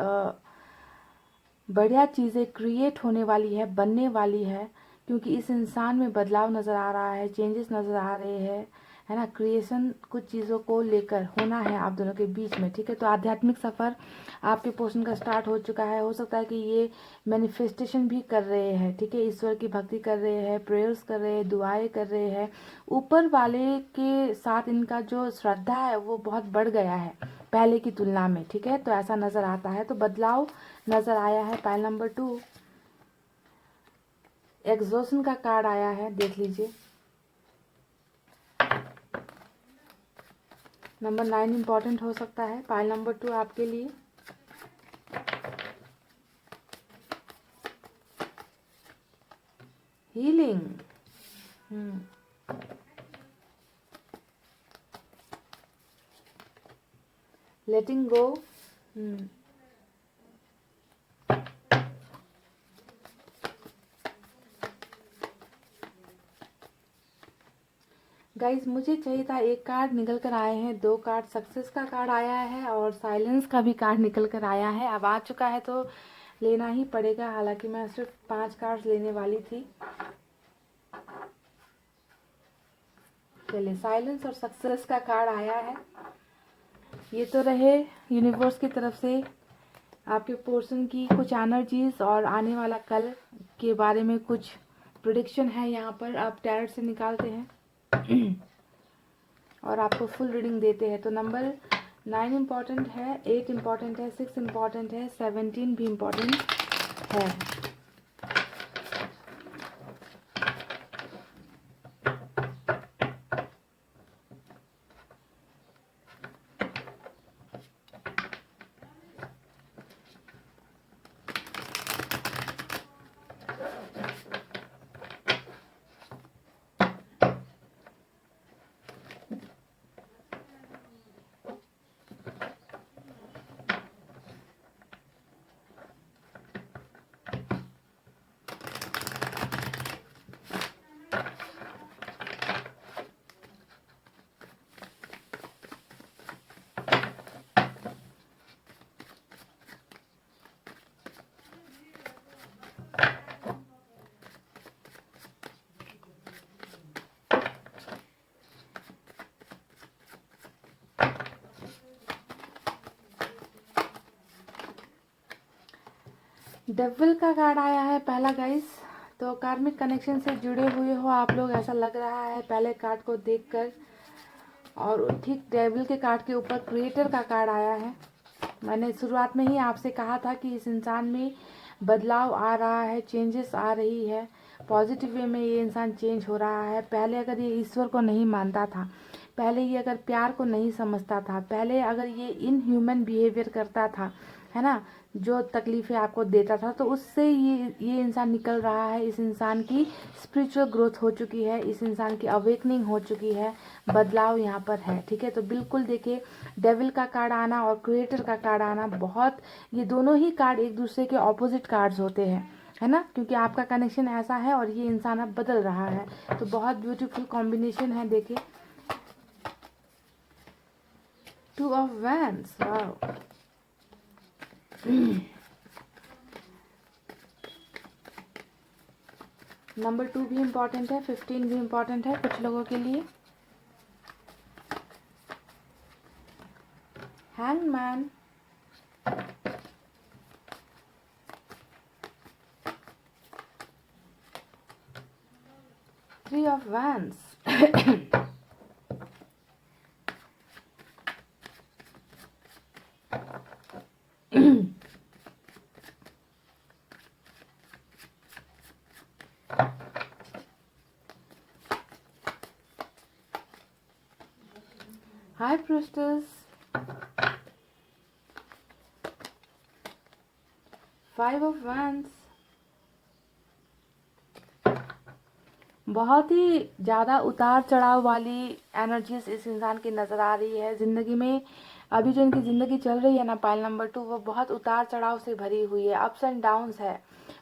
बढ़िया चीज़ें क्रिएट होने वाली है, बनने वाली है, क्योंकि इस इंसान में बदलाव नज़र आ रहा है, चेंजेस नज़र आ रहे हैं, है ना। क्रिएशन कुछ चीज़ों को लेकर होना है आप दोनों के बीच में, ठीक है। तो आध्यात्मिक सफ़र आपके पोर्शन का स्टार्ट हो चुका है। हो सकता है कि ये मैनिफेस्टेशन भी कर रहे हैं, ठीक है, ईश्वर की भक्ति कर रहे हैं, प्रेयर्स कर रहे हैं, दुआएं कर रहे हैं। ऊपर वाले के साथ इनका जो श्रद्धा है वो बहुत बढ़ गया है पहले की तुलना में, ठीक है। तो ऐसा नज़र आता है। तो बदलाव नज़र आया है। पाइल नंबर 2 एग्जॉशन का कार्ड आया है, देख लीजिए। नंबर 9 इम्पॉर्टेंट हो सकता है। पाइल नंबर 2 आपके लिए। हीलिंग। लेटिंग गो। गाइज मुझे चाहिए था, एक कार्ड निकल कर आए हैं, 2 कार्ड सक्सेस का कार्ड आया है और साइलेंस का भी कार्ड निकल कर आया है। अब आ चुका है तो लेना ही पड़ेगा, हालांकि मैं सिर्फ 5 कार्ड लेने वाली थी। चलिए, साइलेंस और सक्सेस का कार्ड आया है। ये तो रहे यूनिवर्स की तरफ से आपके पोर्शन की कुछ एनर्जीज और आने वाला कल के बारे में कुछ प्रेडिक्शन है। यहाँ पर आप टैरोट से निकालते हैं और आपको फुल रीडिंग देते हैं। तो नंबर 9 इम्पॉर्टेंट है, 8 इम्पॉर्टेंट है, 6 इम्पॉर्टेंट है, 17 भी इम्पॉर्टेंट है। डेविल का कार्ड आया है पहला गाइस। तो कार्मिक कनेक्शन से जुड़े हुए हो आप लोग, ऐसा लग रहा है पहले कार्ड को देखकर। और ठीक डेविल के कार्ड के ऊपर क्रिएटर का कार्ड आया है। मैंने शुरुआत में ही आपसे कहा था कि इस इंसान में बदलाव आ रहा है, चेंजेस आ रही है, पॉजिटिव वे में ये इंसान चेंज हो रहा है। पहले अगर ये ईश्वर को नहीं मानता था, पहले ये अगर प्यार को नहीं समझता था, पहले अगर ये इनह्यूमन बिहेवियर करता था, है ना, जो तकलीफ़ें आपको देता था, तो उससे ये इंसान निकल रहा है। इस इंसान की स्पिरिचुअल ग्रोथ हो चुकी है, इस इंसान की अवेकनिंग हो चुकी है, बदलाव यहाँ पर है। ठीक है, तो बिल्कुल देखिए, डेविल का कार्ड आना और क्रिएटर का कार्ड आना, बहुत, ये दोनों ही कार्ड एक दूसरे के ऑपोजिट कार्ड्स होते हैं, है ना, क्योंकि आपका कनेक्शन ऐसा है और ये इंसान अब बदल रहा है। तो बहुत ब्यूटीफुल कॉम्बिनेशन है। देखिए, 2 ऑफ वैंड्स, वाओ। नंबर 2 भी इम्पॉर्टेंट है, 15 भी इम्पॉर्टेंट है कुछ लोगों के लिए। Hangman, 3 of wands, high priestess, 5 of wands. बहुत ही ज़्यादा उतार चढ़ाव वाली एनर्जीज इस इंसान की नज़र आ रही है ज़िंदगी में। अभी जो इनकी ज़िंदगी चल रही है ना, पाइल नंबर 2, वो बहुत उतार चढ़ाव से भरी हुई है, अप्स एंड डाउन्स है।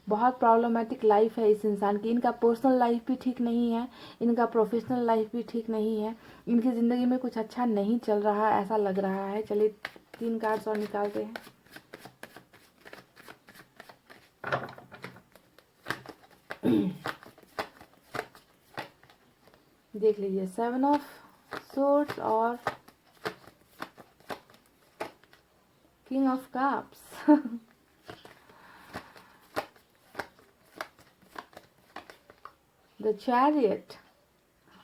बहुत प्रॉब्लमेटिक लाइफ है इस इंसान की। इनका पर्सनल लाइफ भी ठीक नहीं है, इनका प्रोफेशनल लाइफ भी ठीक नहीं है, इनकी ज़िंदगी में कुछ अच्छा नहीं चल रहा, ऐसा लग रहा है। चलिए 3 कार्ड्स और निकालते हैं। देख लीजिए, 7 ऑफ सोर्ड्स और king of cups. The chariot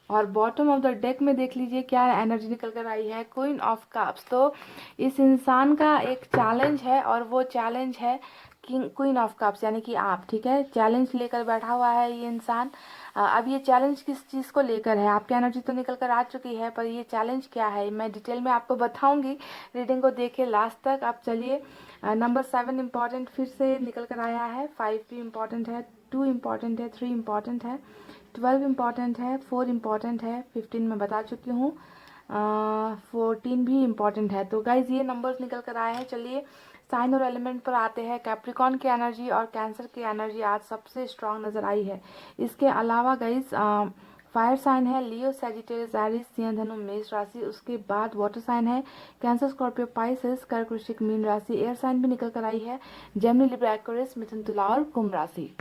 और बॉटम ऑफ द डेक में देख लीजिए क्या एनर्जी निकल कर आई है, क्वीन ऑफ कप्स। तो इस इंसान का एक चैलेंज है और वो चैलेंज है किंग क्वीन ऑफ कप्स यानी कि आप, ठीक है, चैलेंज लेकर बैठा हुआ है ये इंसान। अब ये चैलेंज किस चीज़ को लेकर है? आपकी एनर्जी तो निकल कर आ चुकी है, पर ये चैलेंज क्या है मैं डिटेल में आपको बताऊंगी। रीडिंग को देखिए लास्ट तक। अब चलिए, नंबर 7 इम्पॉर्टेंट फिर से निकल कर आया है, 5 भी इम्पॉर्टेंट है, 2 इम्पॉर्टेंट है, 3 इम्पॉर्टेंट है, 12 इम्पॉर्टेंट है, 4 इम्पॉर्टेंट है, 15 मैं बता चुकी हूँ, 14 भी इम्पॉर्टेंट है। तो गाइज ये नंबर्स निकल कर आए हैं। चलिए साइन और एलिमेंट पर आते हैं। कैप्रिकॉन की एनर्जी और कैंसर की एनर्जी आज सबसे स्ट्रांग नज़र आई है। इसके अलावा गाइज फायर साइन है लियो, सैजिटेरियस, एरीज, सिंह, धनु, मेष राशि। उसके बाद वाटर साइन है कैंसर, स्कॉर्पियो, पाइसेस, कर्क, वृश्चिक, मीन राशि। एयर साइन भी निकल कर आई है जेमिनी, लिब्रा, एक्वेरियस, मिथुन, तुला और कुंभ राशि।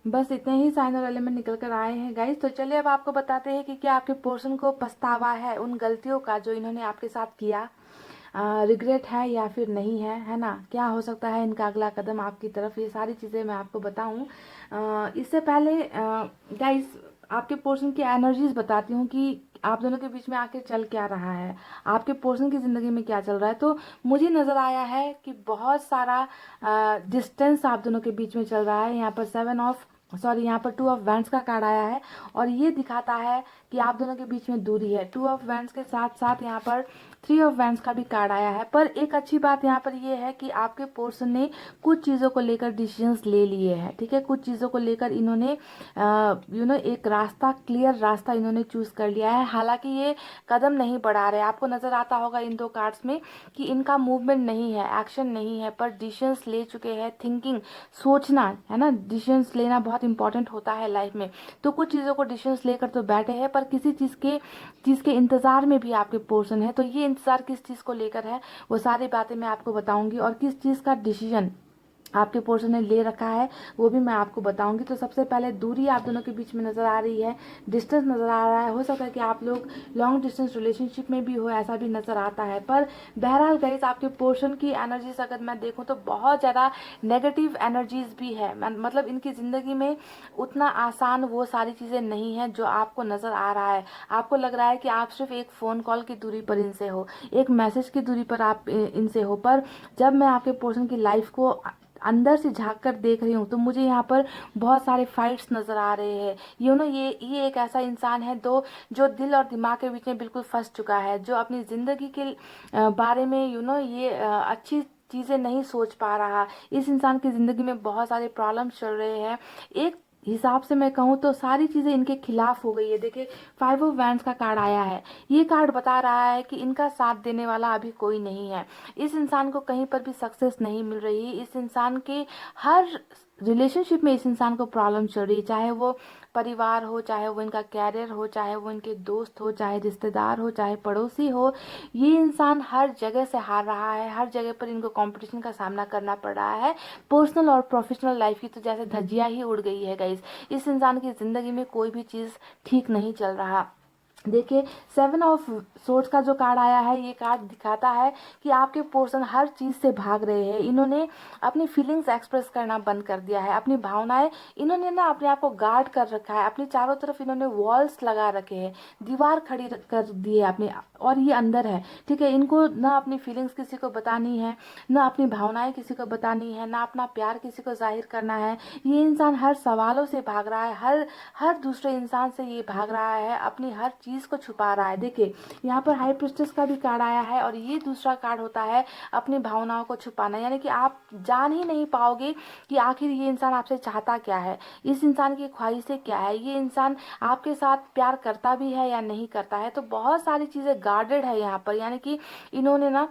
बस इतने ही साइन और एलिमेंट निकल कर आए हैं गाइज। तो चलिए अब आपको बताते हैं कि क्या आपके पोर्शन को पछतावा है उन गलतियों का जो इन्होंने आपके साथ किया, रिग्रेट है या फिर नहीं है ना? क्या हो सकता है इनका अगला कदम आपकी तरफ? ये सारी चीज़ें मैं आपको बताऊं। इससे पहले गाइस आपके पोर्शन की एनर्जीज बताती हूँ कि आप दोनों के बीच में आके चल क्या रहा है, आपके पोर्शन की ज़िंदगी में क्या चल रहा है। तो मुझे नज़र आया है कि बहुत सारा डिस्टेंस आप दोनों के बीच में चल रहा है। यहाँ पर यहाँ पर 2 ऑफ वैंड्स का कार्ड आया है और ये दिखाता है कि आप दोनों के बीच में दूरी है। 2 ऑफ वैंड्स के साथ साथ यहाँ पर 3 ऑफ वैंड्स का भी कार्ड आया है। पर एक अच्छी बात यहाँ पर ये है कि आपके पर्सन ने कुछ चीज़ों को लेकर डिसीजंस ले लिए हैं, ठीक है। कुछ चीज़ों को लेकर इन्होंने एक रास्ता, क्लियर रास्ता इन्होंने चूज कर लिया है। हालांकि ये कदम नहीं बढ़ा रहे, आपको नजर आता होगा इन 2 कार्ड्स में कि इनका मूवमेंट नहीं है, एक्शन नहीं है, पर डिसीजंस ले चुके हैं। थिंकिंग, सोचना है ना, डिसीजंस लेना बहुत इंपॉर्टेंट होता है लाइफ में। तो कुछ चीज़ों को डिसीजंस लेकर तो बैठे हैं, पर किसी चीज़ के इंतज़ार में भी आपके पर्सन है। तो ये इंतज़ार किस चीज़ को लेकर है वो सारी बातें मैं आपको बताऊंगी, और किस चीज़ का डिसीजन आपके पोर्शन ने ले रखा है वो भी मैं आपको बताऊंगी। तो सबसे पहले दूरी आप दोनों के बीच में नज़र आ रही है, डिस्टेंस नज़र आ रहा है। हो सकता है कि आप लोग लॉन्ग डिस्टेंस रिलेशनशिप में भी हो, ऐसा भी नज़र आता है। पर बहरहाल गाइस आपके पोर्शन की एनर्जीज अगर मैं देखूं तो बहुत ज़्यादा नेगेटिव एनर्जीज भी है। मतलब इनकी ज़िंदगी में उतना आसान वो सारी चीज़ें नहीं हैं जो आपको नज़र आ रहा है। आपको लग रहा है कि आप सिर्फ एक फ़ोन कॉल की दूरी पर इनसे हो, एक मैसेज की दूरी पर आप इनसे हो। पर जब मैं आपके पोर्शन की लाइफ को अंदर से झांक कर देख रही हूँ तो मुझे यहाँ पर बहुत सारे फाइट्स नज़र आ रहे हैं। ये एक ऐसा इंसान है जो दिल और दिमाग के बीच में बिल्कुल फंस चुका है, जो अपनी ज़िंदगी के बारे में ये अच्छी चीज़ें नहीं सोच पा रहा। इस इंसान की ज़िंदगी में बहुत सारे प्रॉब्लम्स चल रहे हैं। एक हिसाब से मैं कहूँ तो सारी चीज़ें इनके खिलाफ हो गई है। देखिए 5 ऑफ वैंड्स का कार्ड आया है, ये कार्ड बता रहा है कि इनका साथ देने वाला अभी कोई नहीं है। इस इंसान को कहीं पर भी सक्सेस नहीं मिल रही। इस इंसान के हर रिलेशनशिप में इस इंसान को प्रॉब्लम चल रही है, चाहे वो परिवार हो, चाहे वो इनका कैरियर हो, चाहे वो इनके दोस्त हो, चाहे रिश्तेदार हो, चाहे पड़ोसी हो। ये इंसान हर जगह से हार रहा है, हर जगह पर इनको कंपटीशन का सामना करना पड़ रहा है। पर्सनल और प्रोफेशनल लाइफ की तो जैसे धज्जियां ही उड़ गई है गाइस। इस इंसान की ज़िंदगी में कोई भी चीज़ ठीक नहीं चल रहा। देखिए 7 ऑफ सोर्ड्स का जो कार्ड आया है, ये कार्ड दिखाता है कि आपके पर्सन हर चीज़ से भाग रहे हैं। इन्होंने अपनी फीलिंग्स एक्सप्रेस करना बंद कर दिया है, अपनी भावनाएं इन्होंने ना अपने आप को गार्ड कर रखा है। अपने चारों तरफ इन्होंने वॉल्स लगा रखे हैं, दीवार खड़ी कर दी है अपने, और ये अंदर है, ठीक है। इनको ना अपनी फीलिंग्स किसी को बतानी है, ना अपनी भावनाएं किसी को बतानी है, ना अपना प्यार किसी को जाहिर करना है। ये इंसान हर सवालों से भाग रहा है, हर दूसरे इंसान से ये भाग रहा है, अपनी हर चीज़ को छुपा रहा है। देखिए यहाँ पर हाई प्रिस्टेस का भी कार्ड आया है, और ये दूसरा कार्ड होता है अपनी भावनाओं को छुपाना। यानी कि आप जान ही नहीं पाओगे कि आखिर ये इंसान आपसे चाहता क्या है, इस इंसान की ख्वाहिशें क्या है, ये इंसान आपके साथ प्यार करता भी है या नहीं करता है। तो बहुत सारी चीज़ें गार्डेड है यहाँ पर। यानी कि इन्होंने ना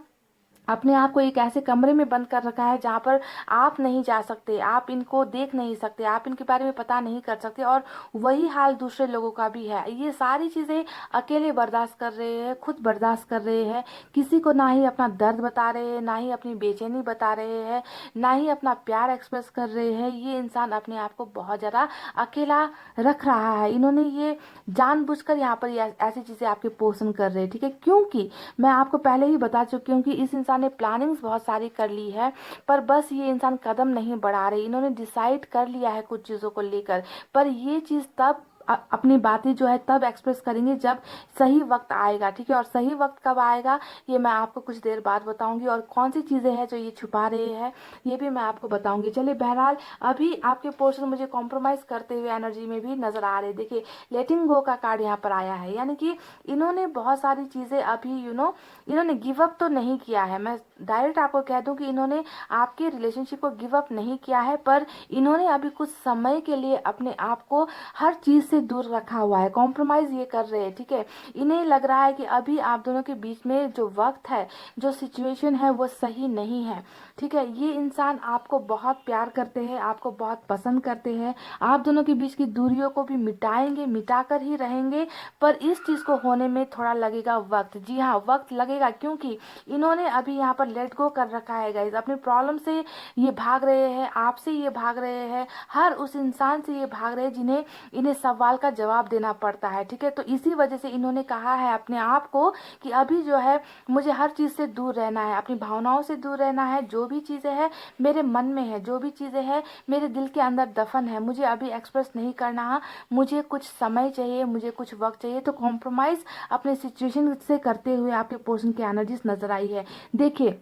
अपने आप को एक ऐसे कमरे में बंद कर रखा है जहाँ पर आप नहीं जा सकते, आप इनको देख नहीं सकते, आप इनके बारे में पता नहीं कर सकते। और वही हाल दूसरे लोगों का भी है। ये सारी चीज़ें अकेले बर्दाश्त कर रहे हैं, खुद बर्दाश्त कर रहे हैं। किसी को ना ही अपना दर्द बता रहे हैं, ना ही अपनी बेचैनी बता रहे हैं, ना ही अपना प्यार एक्सप्रेस कर रहे हैं। ये इंसान अपने आप को बहुत ज़्यादा अकेला रख रहा है। इन्होंने ये जानबूझकर यहाँ पर ऐसी चीज़ें आपके पोषण कर रहे हैं, ठीक है। क्योंकि मैं आपको पहले ही बता चुकी हूँ कि इस इंसान ने प्लानिंग्स बहुत सारी कर ली है, पर बस ये इंसान कदम नहीं बढ़ा रहे। इन्होंने डिसाइड कर लिया है कुछ चीज़ों को लेकर, पर ये चीज़ तब अपनी बातें जो है तब एक्सप्रेस करेंगे जब सही वक्त आएगा, ठीक है। और सही वक्त कब आएगा ये मैं आपको कुछ देर बाद बताऊंगी, और कौन सी चीज़ें हैं जो ये छुपा रहे हैं ये भी मैं आपको बताऊंगी। चलिए, बहरहाल अभी आपके पोर्शन मुझे कॉम्प्रोमाइज करते हुए एनर्जी में भी नजर आ रहे। देखिए, लेटिंग गो का कार्ड यहाँ पर आया है, यानी कि इन्होंने बहुत सारी चीज़ें अभी इन्होंने गिव अप तो नहीं किया है। मैं डायरेक्ट आपको कह दूं कि इन्होंने आपके रिलेशनशिप को गिव अप नहीं किया है, पर इन्होंने अभी कुछ समय के लिए अपने आप को हर चीज से दूर रखा हुआ है, कॉम्प्रोमाइज ये कर रहे हैं, ठीक है। इन्हें लग रहा है कि अभी आप दोनों के बीच में जो वक्त है, जो सिचुएशन है वो सही नहीं है, ठीक है। ये इंसान आपको बहुत प्यार करते हैं, आपको बहुत पसंद करते हैं, आप दोनों के बीच की दूरियों को भी मिटाएंगे, मिटाकर ही रहेंगे, पर इस चीज को होने में थोड़ा लगेगा वक्त। जी हाँ, वक्त लगेगा, क्योंकि इन्होंने अभी यहाँ पर लेट गो कर रखा है गाइज। अपने प्रॉब्लम से ये भाग रहे हैं, आपसे ये भाग रहे हैं, हर उस इंसान से ये भाग रहे हैं जिन्हें इन्हें सवाल का जवाब देना पड़ता है, ठीक है। तो इसी वजह से इन्होंने कहा है अपने आप को कि अभी जो है मुझे हर चीज से दूर रहना है, अपनी भावनाओं से दूर रहना है। जो भी चीजें हैं मेरे मन में है, जो भी चीजें हैं मेरे दिल के अंदर दफन है, मुझे अभी एक्सप्रेस नहीं करना है, मुझे कुछ समय चाहिए, मुझे कुछ वक्त चाहिए। तो कॉम्प्रोमाइज अपने सिचुएशन से करते हुए आपके पर्सन की एनर्जीज नजर आई है। देखिए,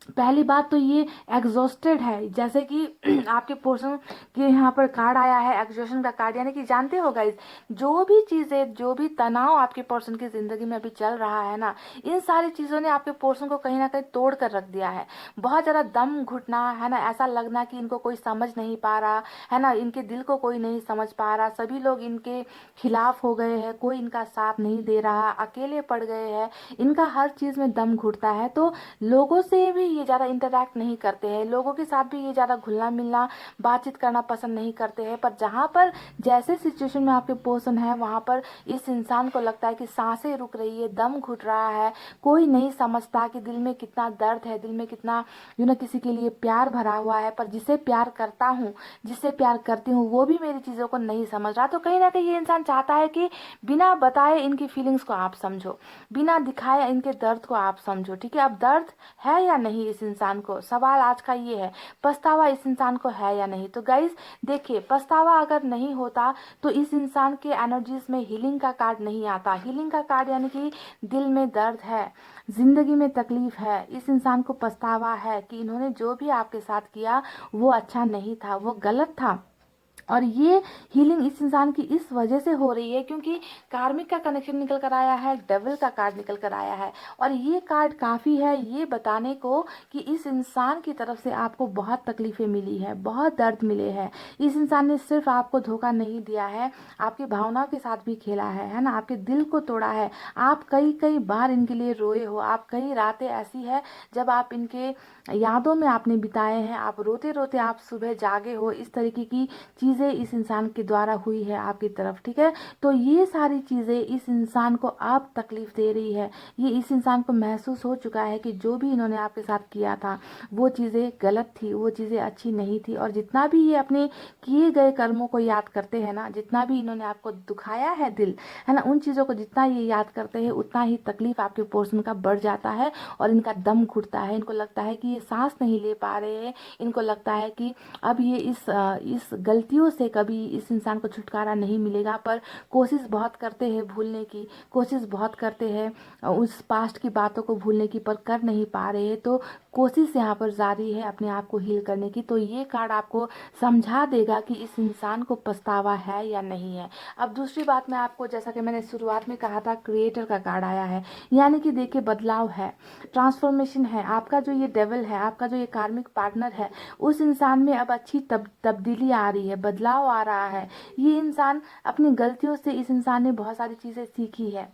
पहली बात तो ये एग्जॉस्टेड है, जैसे कि आपके पोर्शन के यहाँ पर कार्ड आया है एग्जॉस्शन का कार्ड, यानी कि जानते हो गाइस, जो भी चीजें, जो भी तनाव आपके पोर्शन की जिंदगी में अभी चल रहा है ना, इन सारी चीजों ने आपके पोर्शन को कहीं ना कहीं तोड़ कर रख दिया है। बहुत ज्यादा दम घुटना है ना, ऐसा लगना कि इनको कोई समझ नहीं पा रहा है ना, इनके दिल को कोई नहीं समझ पा रहा, सभी लोग इनके खिलाफ हो गए हैं, कोई इनका साथ नहीं दे रहा, अकेले पड़ गए हैं, इनका हर चीज में दम घुटता है। तो लोगों से भी ये ज़्यादा इंटरेक्ट नहीं करते हैं, लोगों के साथ भी ये ज़्यादा घुलना मिलना, बातचीत करना पसंद नहीं करते हैं। पर जहाँ पर जैसे सिचुएशन में आपके पर्सन है, वहाँ पर इस इंसान को लगता है कि सांसें रुक रही है, दम घुट रहा है, कोई नहीं समझता कि दिल में कितना दर्द है, दिल में कितना किसी के लिए प्यार भरा हुआ है। पर जिसे प्यार करता हूँ, जिससे प्यार करती हूँ, वो भी मेरी चीज़ों को नहीं समझ रहा। तो कहीं ना कहीं ये इंसान चाहता है कि बिना बताए इनकी फीलिंग्स को आप समझो, बिना दिखाए इनके दर्द को आप समझो, ठीक है। अब दर्द है या नहीं इस इंसान को, सवाल आज का ये है, पछतावा इस इंसान को है या नहीं। तो गाइज देखिए, पछतावा अगर नहीं होता तो इस इंसान के एनर्जीज में हीलिंग का कार्ड नहीं आता। हीलिंग का कार्ड यानी कि दिल में दर्द है, जिंदगी में तकलीफ है, इस इंसान को पछतावा है कि इन्होंने जो भी आपके साथ किया वो अच्छा नहीं था, वो गलत था। और ये हीलिंग इस इंसान की इस वजह से हो रही है क्योंकि कार्मिक का कनेक्शन निकल कर आया है, डेविल का कार्ड निकल कर आया है, और ये कार्ड काफ़ी है ये बताने को कि इस इंसान की तरफ से आपको बहुत तकलीफें मिली है, बहुत दर्द मिले हैं। इस इंसान ने सिर्फ आपको धोखा नहीं दिया है, आपकी भावनाओं के साथ भी खेला है ना, आपके दिल को तोड़ा है। आप कई कई बार इनके लिए रोए हो, आप कई रातें ऐसी है जब आप इनके यादों में आपने बिताए हैं, आप रोते रोते आप सुबह जागे हो, इस तरीके की चीज़ें इस इंसान के द्वारा हुई है आपकी तरफ, ठीक है। तो ये सारी चीज़ें इस इंसान को अब तकलीफ दे रही है। ये इस इंसान को महसूस हो चुका है कि जो भी इन्होंने आपके साथ किया था वो चीज़ें गलत थी, वो चीज़ें अच्छी नहीं थी। और जितना भी ये अपने किए गए कर्मों को याद करते हैं ना, जितना भी इन्होंने आपको दुखाया है दिल, है ना, उन चीज़ों को जितना ये याद करते हैं उतना ही तकलीफ आपके पोर्शन का बढ़ जाता है और इनका दम घुटता है। इनको लगता है कि ये सांस नहीं ले पा रहे हैं, इनको लगता है कि अब ये इस गलतियों से कभी इस इंसान को छुटकारा नहीं मिलेगा। पर कोशिश बहुत करते हैं भूलने की, कोशिश बहुत करते हैं उस पास्ट की बातों को भूलने की, पर कर नहीं पा रहे हैं। तो कोशिश यहाँ पर जारी है अपने आप को हील करने की। तो ये कार्ड आपको समझा देगा कि इस इंसान को पछतावा है या नहीं है। अब दूसरी बात मैं आपको, जैसा कि मैंने शुरुआत में कहा था, क्रिएटर का कार्ड आया है, यानी कि देखिए बदलाव है, ट्रांसफॉर्मेशन है। आपका जो ये डेविल है, आपका जो ये कार्मिक पार्टनर है, उस इंसान में अब अच्छी तब्दीली आ रही है, बदलाव आ रहा है। ये इंसान अपनी गलतियों से, इस इंसान ने बहुत सारी चीज़ें सीखी है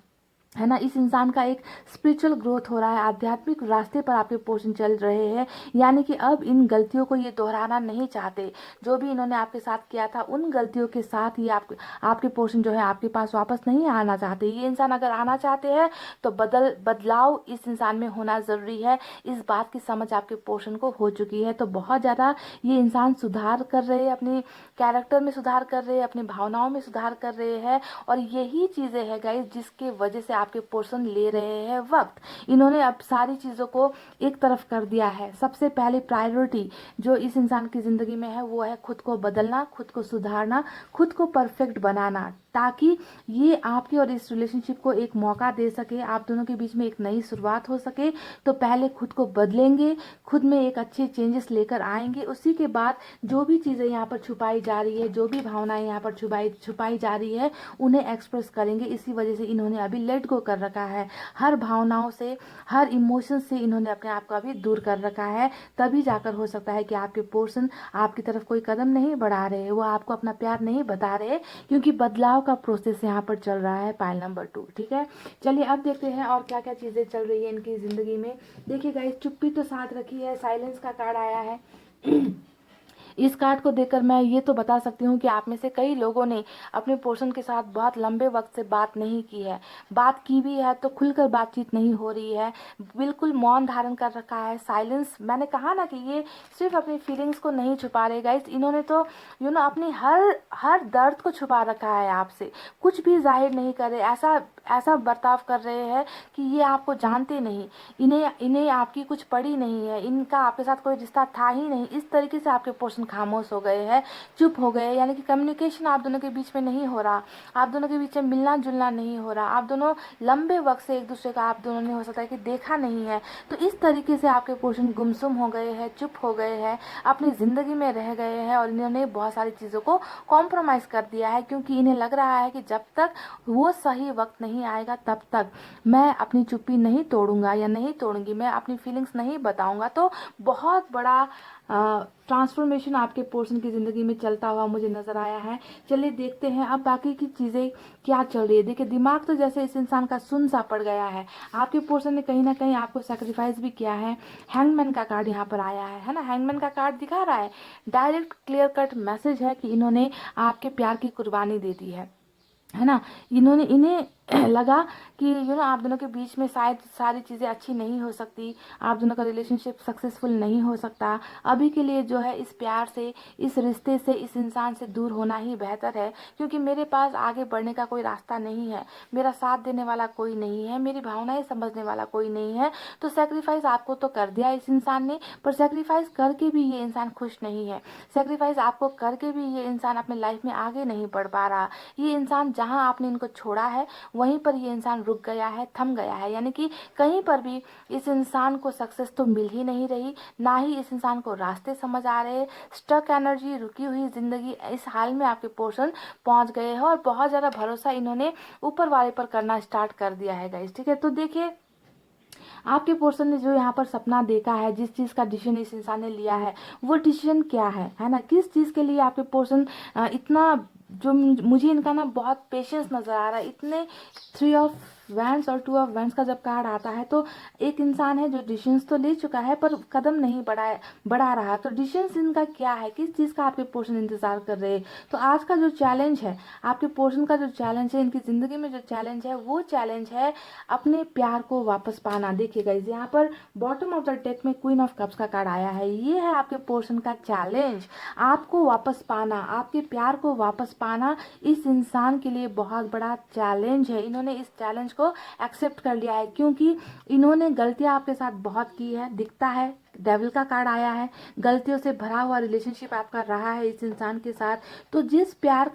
ना, इस इंसान का एक स्पिरिचुअल ग्रोथ हो रहा है, आध्यात्मिक रास्ते पर आपके पोर्शन चल रहे हैं। यानी कि अब इन गलतियों को ये दोहराना नहीं चाहते, जो भी इन्होंने आपके साथ किया था उन गलतियों के साथ ही आपके पोर्शन जो है आपके पास वापस नहीं आना चाहते। ये इंसान अगर आना चाहते हैं तो बदलाव इस इंसान में होना ज़रूरी है। इस बात की समझ आपके पोर्शन को हो चुकी है। तो बहुत ज़्यादा ये इंसान सुधार कर रहे हैं, अपने कैरेक्टर में सुधार कर रहे हैं, अपनी भावनाओं में सुधार कर रहे हैं। और यही चीज़ें हैं गाइस जिसके वजह से आपके पोर्शन ले रहे हैं वक्त। इन्होंने अब सारी चीज़ों को एक तरफ कर दिया है। सबसे पहले प्रायोरिटी जो इस इंसान की ज़िंदगी में है वो है खुद को बदलना, खुद को सुधारना, खुद को परफेक्ट बनाना। ताकि ये आपके और इस रिलेशनशिप को एक मौका दे सके, आप दोनों के बीच में एक नई शुरुआत हो सके। तो पहले खुद को बदलेंगे, खुद में एक अच्छे चेंजेस लेकर आएंगे, उसी के बाद जो भी चीज़ें यहाँ पर छुपाई जा रही है, जो भी भावनाएं यहाँ पर छुपाई जा रही है, उन्हें एक्सप्रेस करेंगे। इसी वजह से इन्होंने अभी लेट गो कर रखा है, हर भावनाओं से, हर इमोशन से इन्होंने अपने आप को अभी दूर कर रखा है। तभी जाकर हो सकता है कि आपके पर्सन आपकी तरफ कोई कदम नहीं बढ़ा रहे, वो आपको अपना प्यार नहीं बता रहे, क्योंकि बदलाव का प्रोसेस यहाँ पर चल रहा है। पाइल नंबर 2, ठीक है। चलिए अब देखते हैं और क्या क्या चीज़ें चल रही है इनकी ज़िंदगी में। देखिए गाइस, चुप्पी तो साथ रखी है, साइलेंस का कार्ड आया है। इस कार्ड को देखकर मैं ये तो बता सकती हूँ कि आप में से कई लोगों ने अपने पर्सन के साथ बहुत लंबे वक्त से बात नहीं की है, बात की भी है तो खुलकर बातचीत नहीं हो रही है, बिल्कुल मौन धारण कर रखा है, साइलेंस। मैंने कहा ना कि ये सिर्फ अपनी फीलिंग्स को नहीं छुपा रहे गाइस, इन्होंने तो अपनी हर हर दर्द को छुपा रखा है आपसे, कुछ भी जाहिर नहीं कर रहे, ऐसा ऐसा बर्ताव कर रहे हैं कि ये आपको जानते नहीं, इन्हें इन्हें आपकी कुछ पड़ी नहीं है, इनका आपके साथ कोई रिश्ता था ही नहीं। इस तरीके से आपके पर्सन खामोश हो गए हैं, चुप हो गए, यानी कि कम्युनिकेशन आप दोनों के बीच में नहीं हो रहा, आप दोनों के बीच में मिलना जुलना नहीं हो रहा, आप दोनों लंबे वक्त से एक दूसरे का आप दोनों ने हो सकता है कि देखा नहीं है। तो इस तरीके से आपके पर्सन गुमसुम हो गए हैं, चुप हो गए हैं, अपनी ज़िंदगी में रह गए हैं, और इन्होंने बहुत सारी चीज़ों को कॉम्प्रोमाइज़ कर दिया है, क्योंकि इन्हें लग रहा है कि जब तक वो सही वक्त नहीं आएगा तब तक मैं अपनी चुप्पी नहीं तोड़ूंगा या नहीं तोड़ूंगी, मैं अपनी फीलिंग्स नहीं बताऊंगा। तो बहुत बड़ा ट्रांसफॉर्मेशन आपके पर्सन की ज़िंदगी में चलता हुआ मुझे नज़र आया है। चलिए देखते हैं अब बाकी की चीज़ें क्या चल रही है। देखिए, दिमाग तो जैसे इस इंसान का सुन सा पड़ गया है, आपके पर्सन ने कहीं ना कहीं आपको सेक्रीफाइस भी किया है। हैंगमैन का कार्ड यहाँ पर आया है ना, हैंगमैन का कार्ड दिखा रहा है, डायरेक्ट क्लियर कट मैसेज है कि इन्होंने आपके प्यार की कुर्बानी दे दी है ना। इन्हें लगा कि आप दोनों के बीच में शायद सारी चीज़ें अच्छी नहीं हो सकती, आप दोनों का रिलेशनशिप सक्सेसफुल नहीं हो सकता। अभी के लिए जो है इस प्यार से, इस रिश्ते से, इस इंसान से दूर होना ही बेहतर है, क्योंकि मेरे पास आगे बढ़ने का कोई रास्ता नहीं है, मेरा साथ देने वाला कोई नहीं है, मेरी भावनाएं समझने वाला कोई नहीं है। तो सेक्रीफाइस आपको तो कर दिया इस इंसान ने, पर सेक्रीफाइस करके भी ये इंसान खुश नहीं है, सेक्रीफाइस आपको करके भी ये इंसान अपने लाइफ में आगे नहीं बढ़ पा रहा। ये इंसान जहाँ आपने इनको छोड़ा है वहीं पर ये इंसान रुक गया है, थम गया है, यानी कि कहीं पर भी इस इंसान को सक्सेस तो मिल ही नहीं रही, ना ही इस इंसान को रास्ते समझ आ रहे। स्टक एनर्जी, रुकी हुई जिंदगी, इस हाल में आपके पर्सन पहुंच गए हैं, और बहुत ज़्यादा भरोसा इन्होंने ऊपर वाले पर करना स्टार्ट कर दिया है गाइस, ठीक है। तो देखिए, आपके पर्सन ने जो यहाँ पर सपना देखा है, जिस चीज़ का डिसीजन इस इंसान ने लिया है, वो डिसीजन क्या है ना, किस चीज़ के लिए आपके पर्सन इतना, जो मुझे इनका ना बहुत पेशेंस नज़र आ रहा है। इतने 3 ऑफ वैंड्स और 2 ऑफ वैंड्स का जब कार्ड आता है तो एक इंसान है जो डिसीजंस तो ले चुका है पर कदम नहीं बढ़ा रहा। तो डिसीजंस इनका क्या है, किस चीज़ का आपके पर्सन इंतजार कर रहे हैं। तो आज का जो चैलेंज है, आपके पर्सन का जो चैलेंज है, इनकी ज़िंदगी में जो चैलेंज है, वो चैलेंज है अपने प्यार को वापस पाना। देखिएगा यहाँ पर बॉटम ऑफ द डेक में क्वीन ऑफ कप्स का कार्ड आया है, ये है आपके पर्सन का चैलेंज, आपको वापस पाना, आपके प्यार को वापस पाना इस इंसान के लिए बहुत बड़ा चैलेंज है। इन्होंने इस चैलेंज को एक्सेप्ट कर लिया है, क्योंकि इन्होंने गलतियां आपके साथ बहुत की है, दिखता है। डेविल का कार्ड आया है, गलतियों से भरा हुआ रिलेशनशिप आपका रहा है इस इंसान के साथ। तो जिस प्यार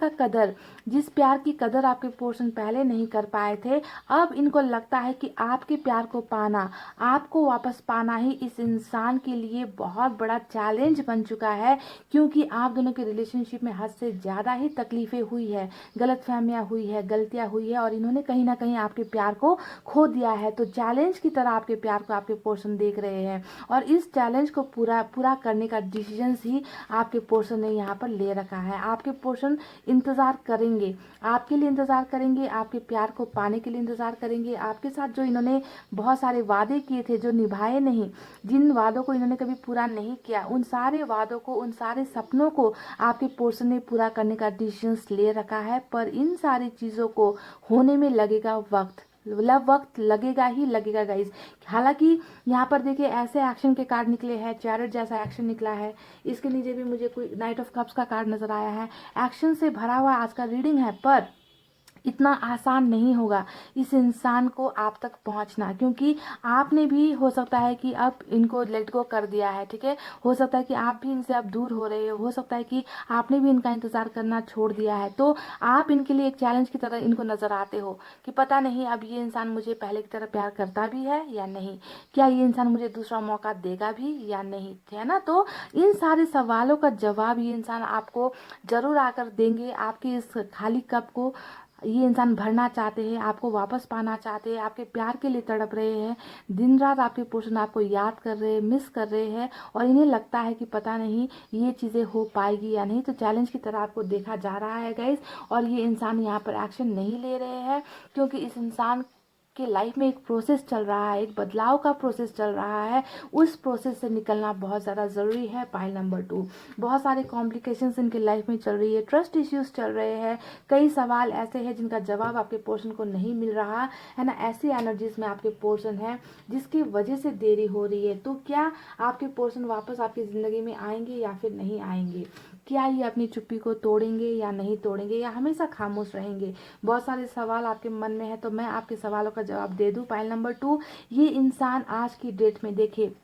की कदर आपके पर्सन पहले नहीं कर पाए थे, अब इनको लगता है कि आपके प्यार को पाना, आपको वापस पाना ही इस इंसान के लिए बहुत बड़ा चैलेंज बन चुका है, क्योंकि आप दोनों के रिलेशनशिप में हद से ज़्यादा ही तकलीफें हुई है, गलतफहमियां हुई है, गलतियां हुई है, और इन्होंने कहीं ना कहीं आपके प्यार को खो दिया है। तो चैलेंज की तरह आपके प्यार को आपके पर्सन देख रहे हैं, और इस चैलेंज को पूरा करने का डिसीजन ही आपके पर्सन ने यहाँ पर ले रखा है। आपके पर्सन इंतजार करेंगे, आपके लिए इंतजार करेंगे, आपके प्यार को पाने के लिए इंतजार करेंगे। आपके साथ जो इन्होंने बहुत सारे वादे किए थे, जो निभाए नहीं, जिन वादों को इन्होंने कभी पूरा नहीं किया, उन सारे वादों को, उन सारे सपनों को आपके पर्सन ने पूरा करने का डिसीजन ले रखा है। पर इन सारी चीज़ों को होने में लगेगा वक्त लगेगा ही लगेगा गाइस। हालांकि यहाँ पर देखिए ऐसे एक्शन के कार्ड निकले हैं, चैरिट जैसा एक्शन निकला है, इसके नीचे भी मुझे कोई नाइट ऑफ कप्स का कार्ड नजर आया है। एक्शन से भरा हुआ आज का रीडिंग है, पर इतना आसान नहीं होगा इस इंसान को आप तक पहुंचना, क्योंकि आपने भी हो सकता है कि अब इनको लेट गो कर दिया है, ठीक है। हो सकता है कि आप भी इनसे अब दूर हो रहे हो सकता है कि आपने भी इनका इंतज़ार करना छोड़ दिया है। तो आप इनके लिए एक चैलेंज की तरह इनको नज़र आते हो कि पता नहीं अब ये इंसान मुझे पहले की तरह प्यार करता भी है या नहीं, क्या ये इंसान मुझे दूसरा मौका देगा भी या नहीं, है ना। तो इन सारे सवालों का जवाब ये इंसान आपको ज़रूर आकर देंगे। आपके इस खाली कप को ये इंसान भरना चाहते हैं, आपको वापस पाना चाहते हैं, आपके प्यार के लिए तड़प रहे हैं, दिन रात आपके पोर्शन आपको याद कर रहे हैं, मिस कर रहे हैं, और इन्हें लगता है कि पता नहीं ये चीज़ें हो पाएगी या नहीं। तो चैलेंज की तरह आपको देखा जा रहा है गाइस, और ये इंसान यहाँ पर एक्शन नहीं ले रहे हैं, क्योंकि इस इंसान कि लाइफ में एक प्रोसेस चल रहा है, एक बदलाव का प्रोसेस चल रहा है। उस प्रोसेस से निकलना बहुत ज़्यादा ज़रूरी है। पाइल नंबर 2, बहुत सारे कॉम्प्लिकेशंस इनकी लाइफ में चल रही है, ट्रस्ट इश्यूज चल रहे हैं, कई सवाल ऐसे हैं जिनका जवाब आपके पोर्शन को नहीं मिल रहा है ना। ऐसी एनर्जीज में आपके पोर्शन है जिसकी वजह से देरी हो रही है। तो क्या आपके पोर्शन वापस आपकी ज़िंदगी में आएंगे या फिर नहीं आएंगे? क्या ये अपनी चुप्पी को तोड़ेंगे या नहीं तोड़ेंगे, या हमेशा खामोश रहेंगे? बहुत सारे सवाल आपके मन में है, तो मैं आपके सवालों का जवाब दे दूं। पाइल नंबर 2, ये इंसान आज की डेट में देखिए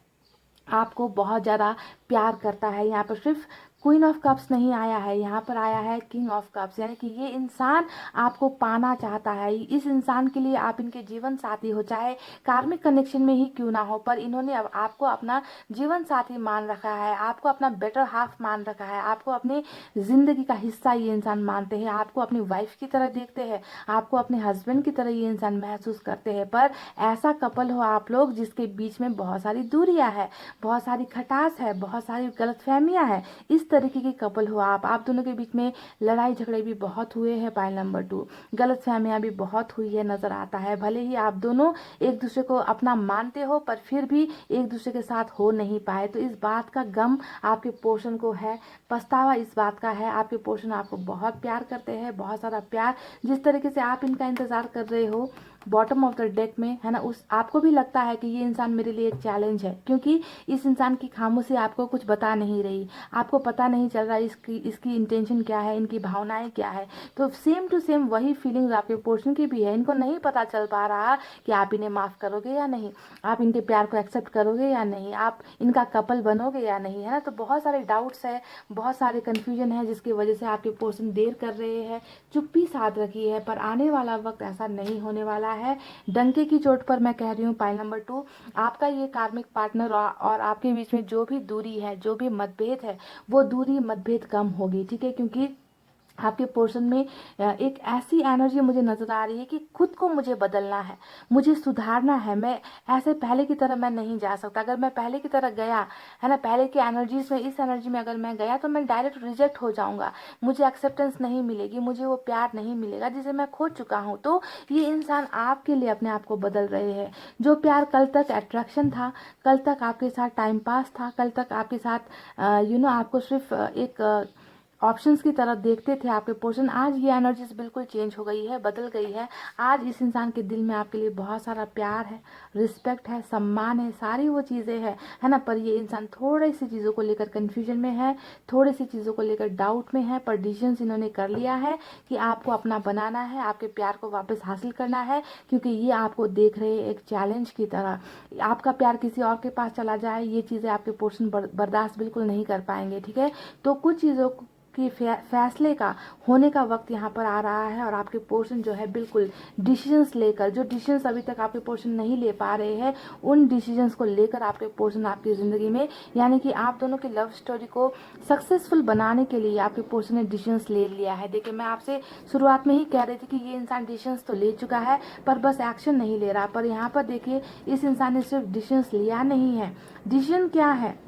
आपको बहुत ज़्यादा प्यार करता है। यहाँ पर सिर्फ क्वीन ऑफ कप्स नहीं आया है, यहाँ पर आया है किंग ऑफ कप्स, यानी कि ये इंसान आपको पाना चाहता है। इस इंसान के लिए आप इनके जीवन साथी हो, चाहे कार्मिक कनेक्शन में ही क्यों ना हो, पर इन्होंने अब आपको अपना जीवन साथी मान रखा है, आपको अपना बेटर हाफ मान रखा है, आपको अपने ज़िंदगी का हिस्सा ये इंसान मानते हैं, आपको अपनी वाइफ की तरह देखते हैं, आपको अपने हस्बैंड की तरह ये इंसान महसूस करते हैं। पर ऐसा कपल हो आप लोग जिसके बीच में बहुत सारी दूरियां है, बहुत सारी खटास है, बहुत सारी गलतफहमियां है, इस तरीके के कपल हो आप दोनों के बीच में लड़ाई झगड़े भी बहुत हुए हैं। पाइल नंबर 2, गलतफहमियां भी बहुत हुई है नजर आता है। भले ही आप दोनों एक दूसरे को अपना मानते हो, पर फिर भी एक दूसरे के साथ हो नहीं पाए। तो इस बात का गम आपके पोर्शन को है, पछतावा इस बात का है। आपके पोर्शन आपको बहुत प्यार करते हैं, बहुत सारा प्यार। जिस तरीके से आप इनका इंतजार कर रहे हो बॉटम ऑफ द डेक में, है ना, उस आपको भी लगता है कि ये इंसान मेरे लिए एक चैलेंज है, क्योंकि इस इंसान की खामोशी आपको कुछ बता नहीं रही, आपको पता नहीं चल रहा इसकी इंटेंशन क्या है, इनकी भावनाएं क्या है। तो सेम टू सेम वही फीलिंग्स आपके पोर्शन की भी है। इनको नहीं पता चल पा रहा कि आप इन्हें माफ़ करोगे या नहीं, आप इनके प्यार को एक्सेप्ट करोगे या नहीं, आप इनका कपल बनोगे या नहीं, है ना। तो बहुत सारे डाउट्स है, बहुत सारे कन्फ्यूजन है, जिसकी वजह से आपके पोर्शन देर कर रहे हैं, चुप्पी साध रखी है। पर आने वाला वक्त ऐसा नहीं होने वाला है। डंके की चोट पर मैं कह रही हूँ पाइल नंबर 2, आपका ये कार्मिक पार्टनर और आपके बीच में जो भी दूरी है, जो भी मतभेद है, वो दूरी मतभेद कम होगी, ठीक है। क्योंकि आपके पोर्शन में एक ऐसी एनर्जी मुझे नज़र आ रही है कि खुद को मुझे बदलना है, मुझे सुधारना है। मैं ऐसे पहले की तरह मैं नहीं जा सकता। अगर मैं पहले की तरह गया, है ना, पहले की एनर्जीज में, इस एनर्जी में अगर मैं गया तो मैं डायरेक्ट रिजेक्ट हो जाऊंगा, मुझे एक्सेप्टेंस नहीं मिलेगी, मुझे वो प्यार नहीं मिलेगा जिसे मैं खो चुका हूँ। तो ये इंसान आपके लिए अपने आप को बदल रहे हैं। जो प्यार कल तक अट्रैक्शन था, कल तक आपके साथ टाइम पास था, कल तक आपके साथ आपको सिर्फ एक ऑप्शंस की तरह देखते थे आपके पोर्शन, आज ये एनर्जीज बिल्कुल चेंज हो गई है, बदल गई है। आज इस इंसान के दिल में आपके लिए बहुत सारा प्यार है, रिस्पेक्ट है, सम्मान है, सारी वो चीज़ें हैं, है ना। पर ये इंसान थोड़ी सी चीज़ों को लेकर कन्फ्यूजन में है, थोड़ी सी चीज़ों को लेकर डाउट में है। पर डिसीजन इन्होंने कर लिया है कि आपको अपना बनाना है, आपके प्यार को वापस हासिल करना है, क्योंकि ये आपको देख रहे हैं एक चैलेंज की तरह। आपका प्यार किसी और के पास चला जाए, ये चीज़ें आपके पोर्शन बर्दाश्त बिल्कुल नहीं कर पाएंगे, ठीक है। तो कुछ चीज़ों कि फैसले का होने का वक्त यहाँ पर आ रहा है, और आपके पोर्शन जो है बिल्कुल डिसीजंस लेकर, जो डिसीजंस अभी तक आपके पोर्शन नहीं ले पा रहे हैं, उन डिसीजंस को लेकर आपके पोर्शन आपकी ज़िंदगी में, यानी कि आप दोनों की लव स्टोरी को सक्सेसफुल बनाने के लिए आपके पोर्शन ने डिसीजंस ले लिया है। देखिए, मैं आपसे शुरुआत में ही कह रही थी कि ये इंसान डिसीजंस तो ले चुका है, पर बस एक्शन नहीं ले रहा। पर यहाँ पर देखिए, इस इंसान ने सिर्फ डिसीजंस लिया नहीं है। डिसीजन क्या है?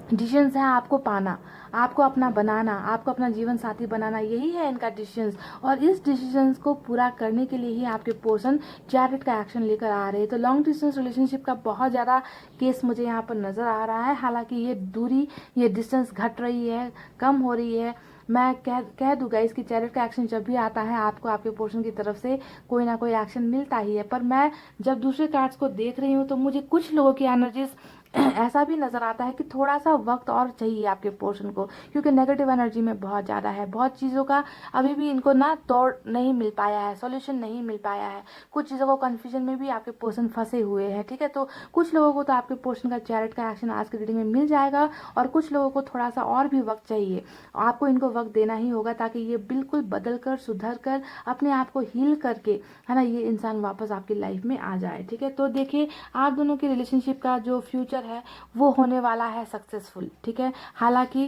डिसीजंस है आपको पाना, आपको अपना बनाना, आपको अपना जीवन साथी बनाना, यही है इनका डिसीजंस। और इस डिसीजंस को पूरा करने के लिए ही आपके पोर्शन चैरिट का एक्शन लेकर आ रहे हैं। तो लॉन्ग डिस्टेंस रिलेशनशिप का बहुत ज़्यादा केस मुझे यहाँ पर नज़र आ रहा है। हालांकि ये दूरी, ये डिस्टेंस घट रही है, कम हो रही है। मैं कह दूंगा इसकी चैरिट का एक्शन जब भी आता है, आपको आपके पोर्शन की तरफ से कोई ना कोई एक्शन मिलता ही है। पर मैं जब दूसरे कार्ड्स को देख रही हूँ तो मुझे कुछ लोगों की एनर्जीज ऐसा भी नज़र आता है कि थोड़ा सा वक्त और चाहिए आपके पोर्शन को, क्योंकि नेगेटिव एनर्जी में बहुत ज़्यादा है, बहुत चीज़ों का अभी भी इनको ना तोड़ नहीं मिल पाया है, सॉल्यूशन नहीं मिल पाया है, कुछ चीज़ों को कन्फ्यूजन में भी आपके पोर्शन फंसे हुए हैं। ठीक है, तो कुछ लोगों को तो आपके पोर्शन का चैरिट का एक्शन आज की रीडिंग में मिल जाएगा, और कुछ लोगों को थोड़ा सा और भी वक्त चाहिए। आपको इनको वक्त देना ही होगा ताकि ये बिल्कुल बदल कर, सुधर कर, अपने आप को हील करके, है ना, ये इंसान वापस आपकी लाइफ में आ जाए। ठीक है, तो देखिए आप दोनों के रिलेशनशिप का जो फ्यूचर है वो होने वाला है सक्सेसफुल। ठीक है, हालांकि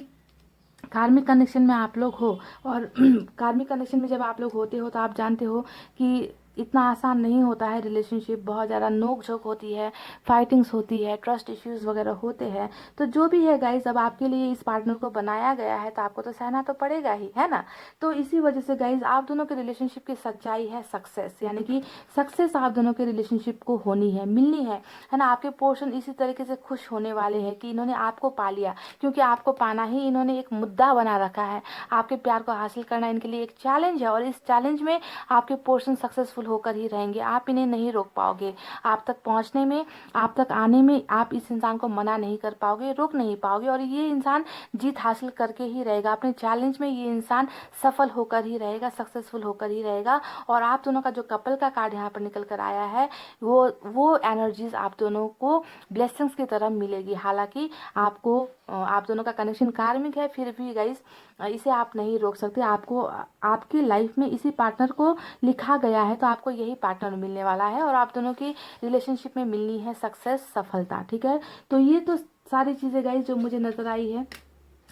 कार्मिक कनेक्शन में आप लोग हो, और कार्मिक कनेक्शन में जब आप लोग होते हो तो आप जानते हो कि इतना आसान नहीं होता है रिलेशनशिप, बहुत ज़्यादा नोक झोंक होती है, फाइटिंग्स होती है, ट्रस्ट इश्यूज वगैरह होते हैं। तो जो भी है गाइज, अब आपके लिए इस पार्टनर को बनाया गया है तो आपको तो सहना तो पड़ेगा ही, है ना। तो इसी वजह से गाइज आप दोनों के रिलेशनशिप की सच्चाई है सक्सेस, यानी कि सक्सेस आप दोनों के रिलेशनशिप को होनी है, मिलनी है ना। आपके पोर्शन इसी तरीके से खुश होने वाले हैं कि इन्होंने आपको पा लिया, क्योंकि आपको पाना ही इन्होंने एक मुद्दा बना रखा है। आपके प्यार को हासिल करना इनके लिए एक चैलेंज है, और इस चैलेंज में आपके पोर्शन सक्सेसफुल होकर ही रहेंगे। आप इन्हें नहीं रोक पाओगे, आप तक पहुंचने में, आप तक आने में आप इस इंसान को मना नहीं कर पाओगे, रोक नहीं पाओगे, और ये इंसान जीत हासिल करके ही रहेगा अपने चैलेंज में। ये इंसान सफल होकर ही रहेगा, सक्सेसफुल होकर ही रहेगा। और आप दोनों का जो कपल का कार्ड यहाँ पर निकल कर आया है, वो एनर्जीज आप दोनों को ब्लेसिंग्स की तरह मिलेगी। हालांकि आपको आप दोनों का कनेक्शन कार्मिक है, फिर भी गाइस इसे आप नहीं रोक सकते। आपको आपकी लाइफ में इसी पार्टनर को लिखा गया है, तो आपको यही पार्टनर मिलने वाला है, और आप दोनों की रिलेशनशिप में मिलनी है सक्सेस, सफलता। ठीक है, तो ये तो सारी चीज़ें गाइस जो मुझे नज़र आई है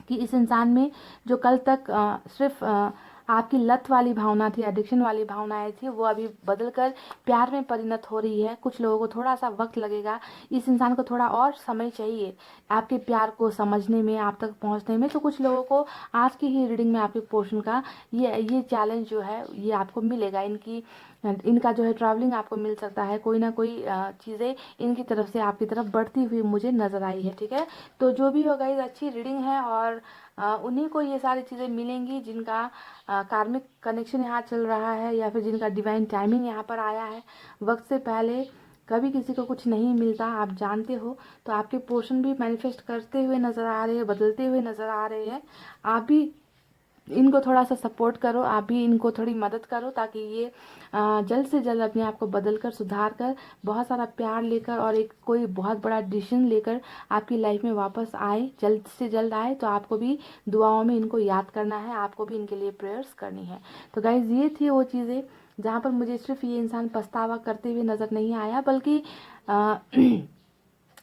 कि इस इंसान में जो कल तक सिर्फ आपकी लत वाली भावना थी, एडिक्शन वाली भावनाएं थी, वो अभी बदल कर प्यार में परिणत हो रही है। कुछ लोगों को थोड़ा सा वक्त लगेगा, इस इंसान को थोड़ा और समय चाहिए आपके प्यार को समझने में, आप तक पहुंचने में। तो कुछ लोगों को आज की ही रीडिंग में आपके पोर्शन का ये चैलेंज जो है ये आपको मिलेगा। इनका जो है ट्रैवलिंग आपको मिल सकता है, कोई ना कोई चीज़ें इनकी तरफ से आपकी तरफ बढ़ती हुई मुझे नज़र आई है। ठीक है, तो जो भी होगा ये अच्छी रीडिंग है, और उन्हीं को ये सारी चीज़ें मिलेंगी जिनका कार्मिक कनेक्शन यहाँ चल रहा है, या फिर जिनका डिवाइन टाइमिंग यहाँ पर आया है। वक्त से पहले कभी किसी को कुछ नहीं मिलता, आप जानते हो। तो आपके पोर्शन भी मैनिफेस्ट करते हुए नज़र आ रहे हैं, बदलते हुए नज़र आ रहे हैं। आप भी इनको थोड़ा सा सपोर्ट करो, आप भी इनको थोड़ी मदद करो, ताकि ये जल्द से जल्द अपने आप को बदल कर, सुधार कर, बहुत सारा प्यार लेकर और एक कोई बहुत बड़ा डिसीजन लेकर आपकी लाइफ में वापस आए, जल्द से जल्द आए। तो आपको भी दुआओं में इनको याद करना है, आपको भी इनके लिए प्रेयर्स करनी है। तो गाइज ये थी वो चीज़ें जहाँ पर मुझे सिर्फ ये इंसान पछतावा करते हुए नज़र नहीं आया, बल्कि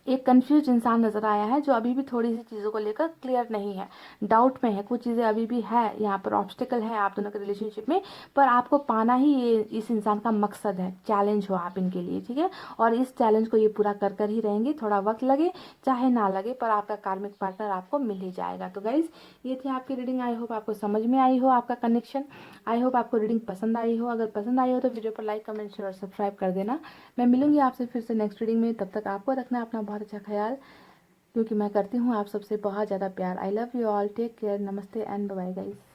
एक कंफ्यूज इंसान नज़र आया है, जो अभी भी थोड़ी सी चीज़ों को लेकर क्लियर नहीं है, डाउट में है, कुछ चीज़ें अभी भी है यहाँ पर, ऑब्स्टिकल है आप दोनों के रिलेशनशिप में। पर आपको पाना ही ये इस इंसान का मकसद है, चैलेंज हो आप इनके लिए। ठीक है, और इस चैलेंज को ये पूरा कर कर ही रहेंगे, थोड़ा वक्त लगे चाहे ना लगे, पर आपका कार्मिक पार्टनर आपको मिल ही जाएगा। तो गाइज ये थी आपकी रीडिंग, आई होप आपको समझ में आई हो आपका कनेक्शन, आई होप आपको रीडिंग पसंद आई हो। अगर पसंद आई हो तो वीडियो पर लाइक, कमेंट, शेयर और सब्सक्राइब कर देना। मैं मिलूंगी आपसे फिर से नेक्स्ट रीडिंग में, तब तक आपको रखना अपना बहुत अच्छा ख्याल, क्योंकि मैं करती हूँ आप सबसे बहुत ज़्यादा प्यार। I love you all, take care, नमस्ते एंड बाय गाइस।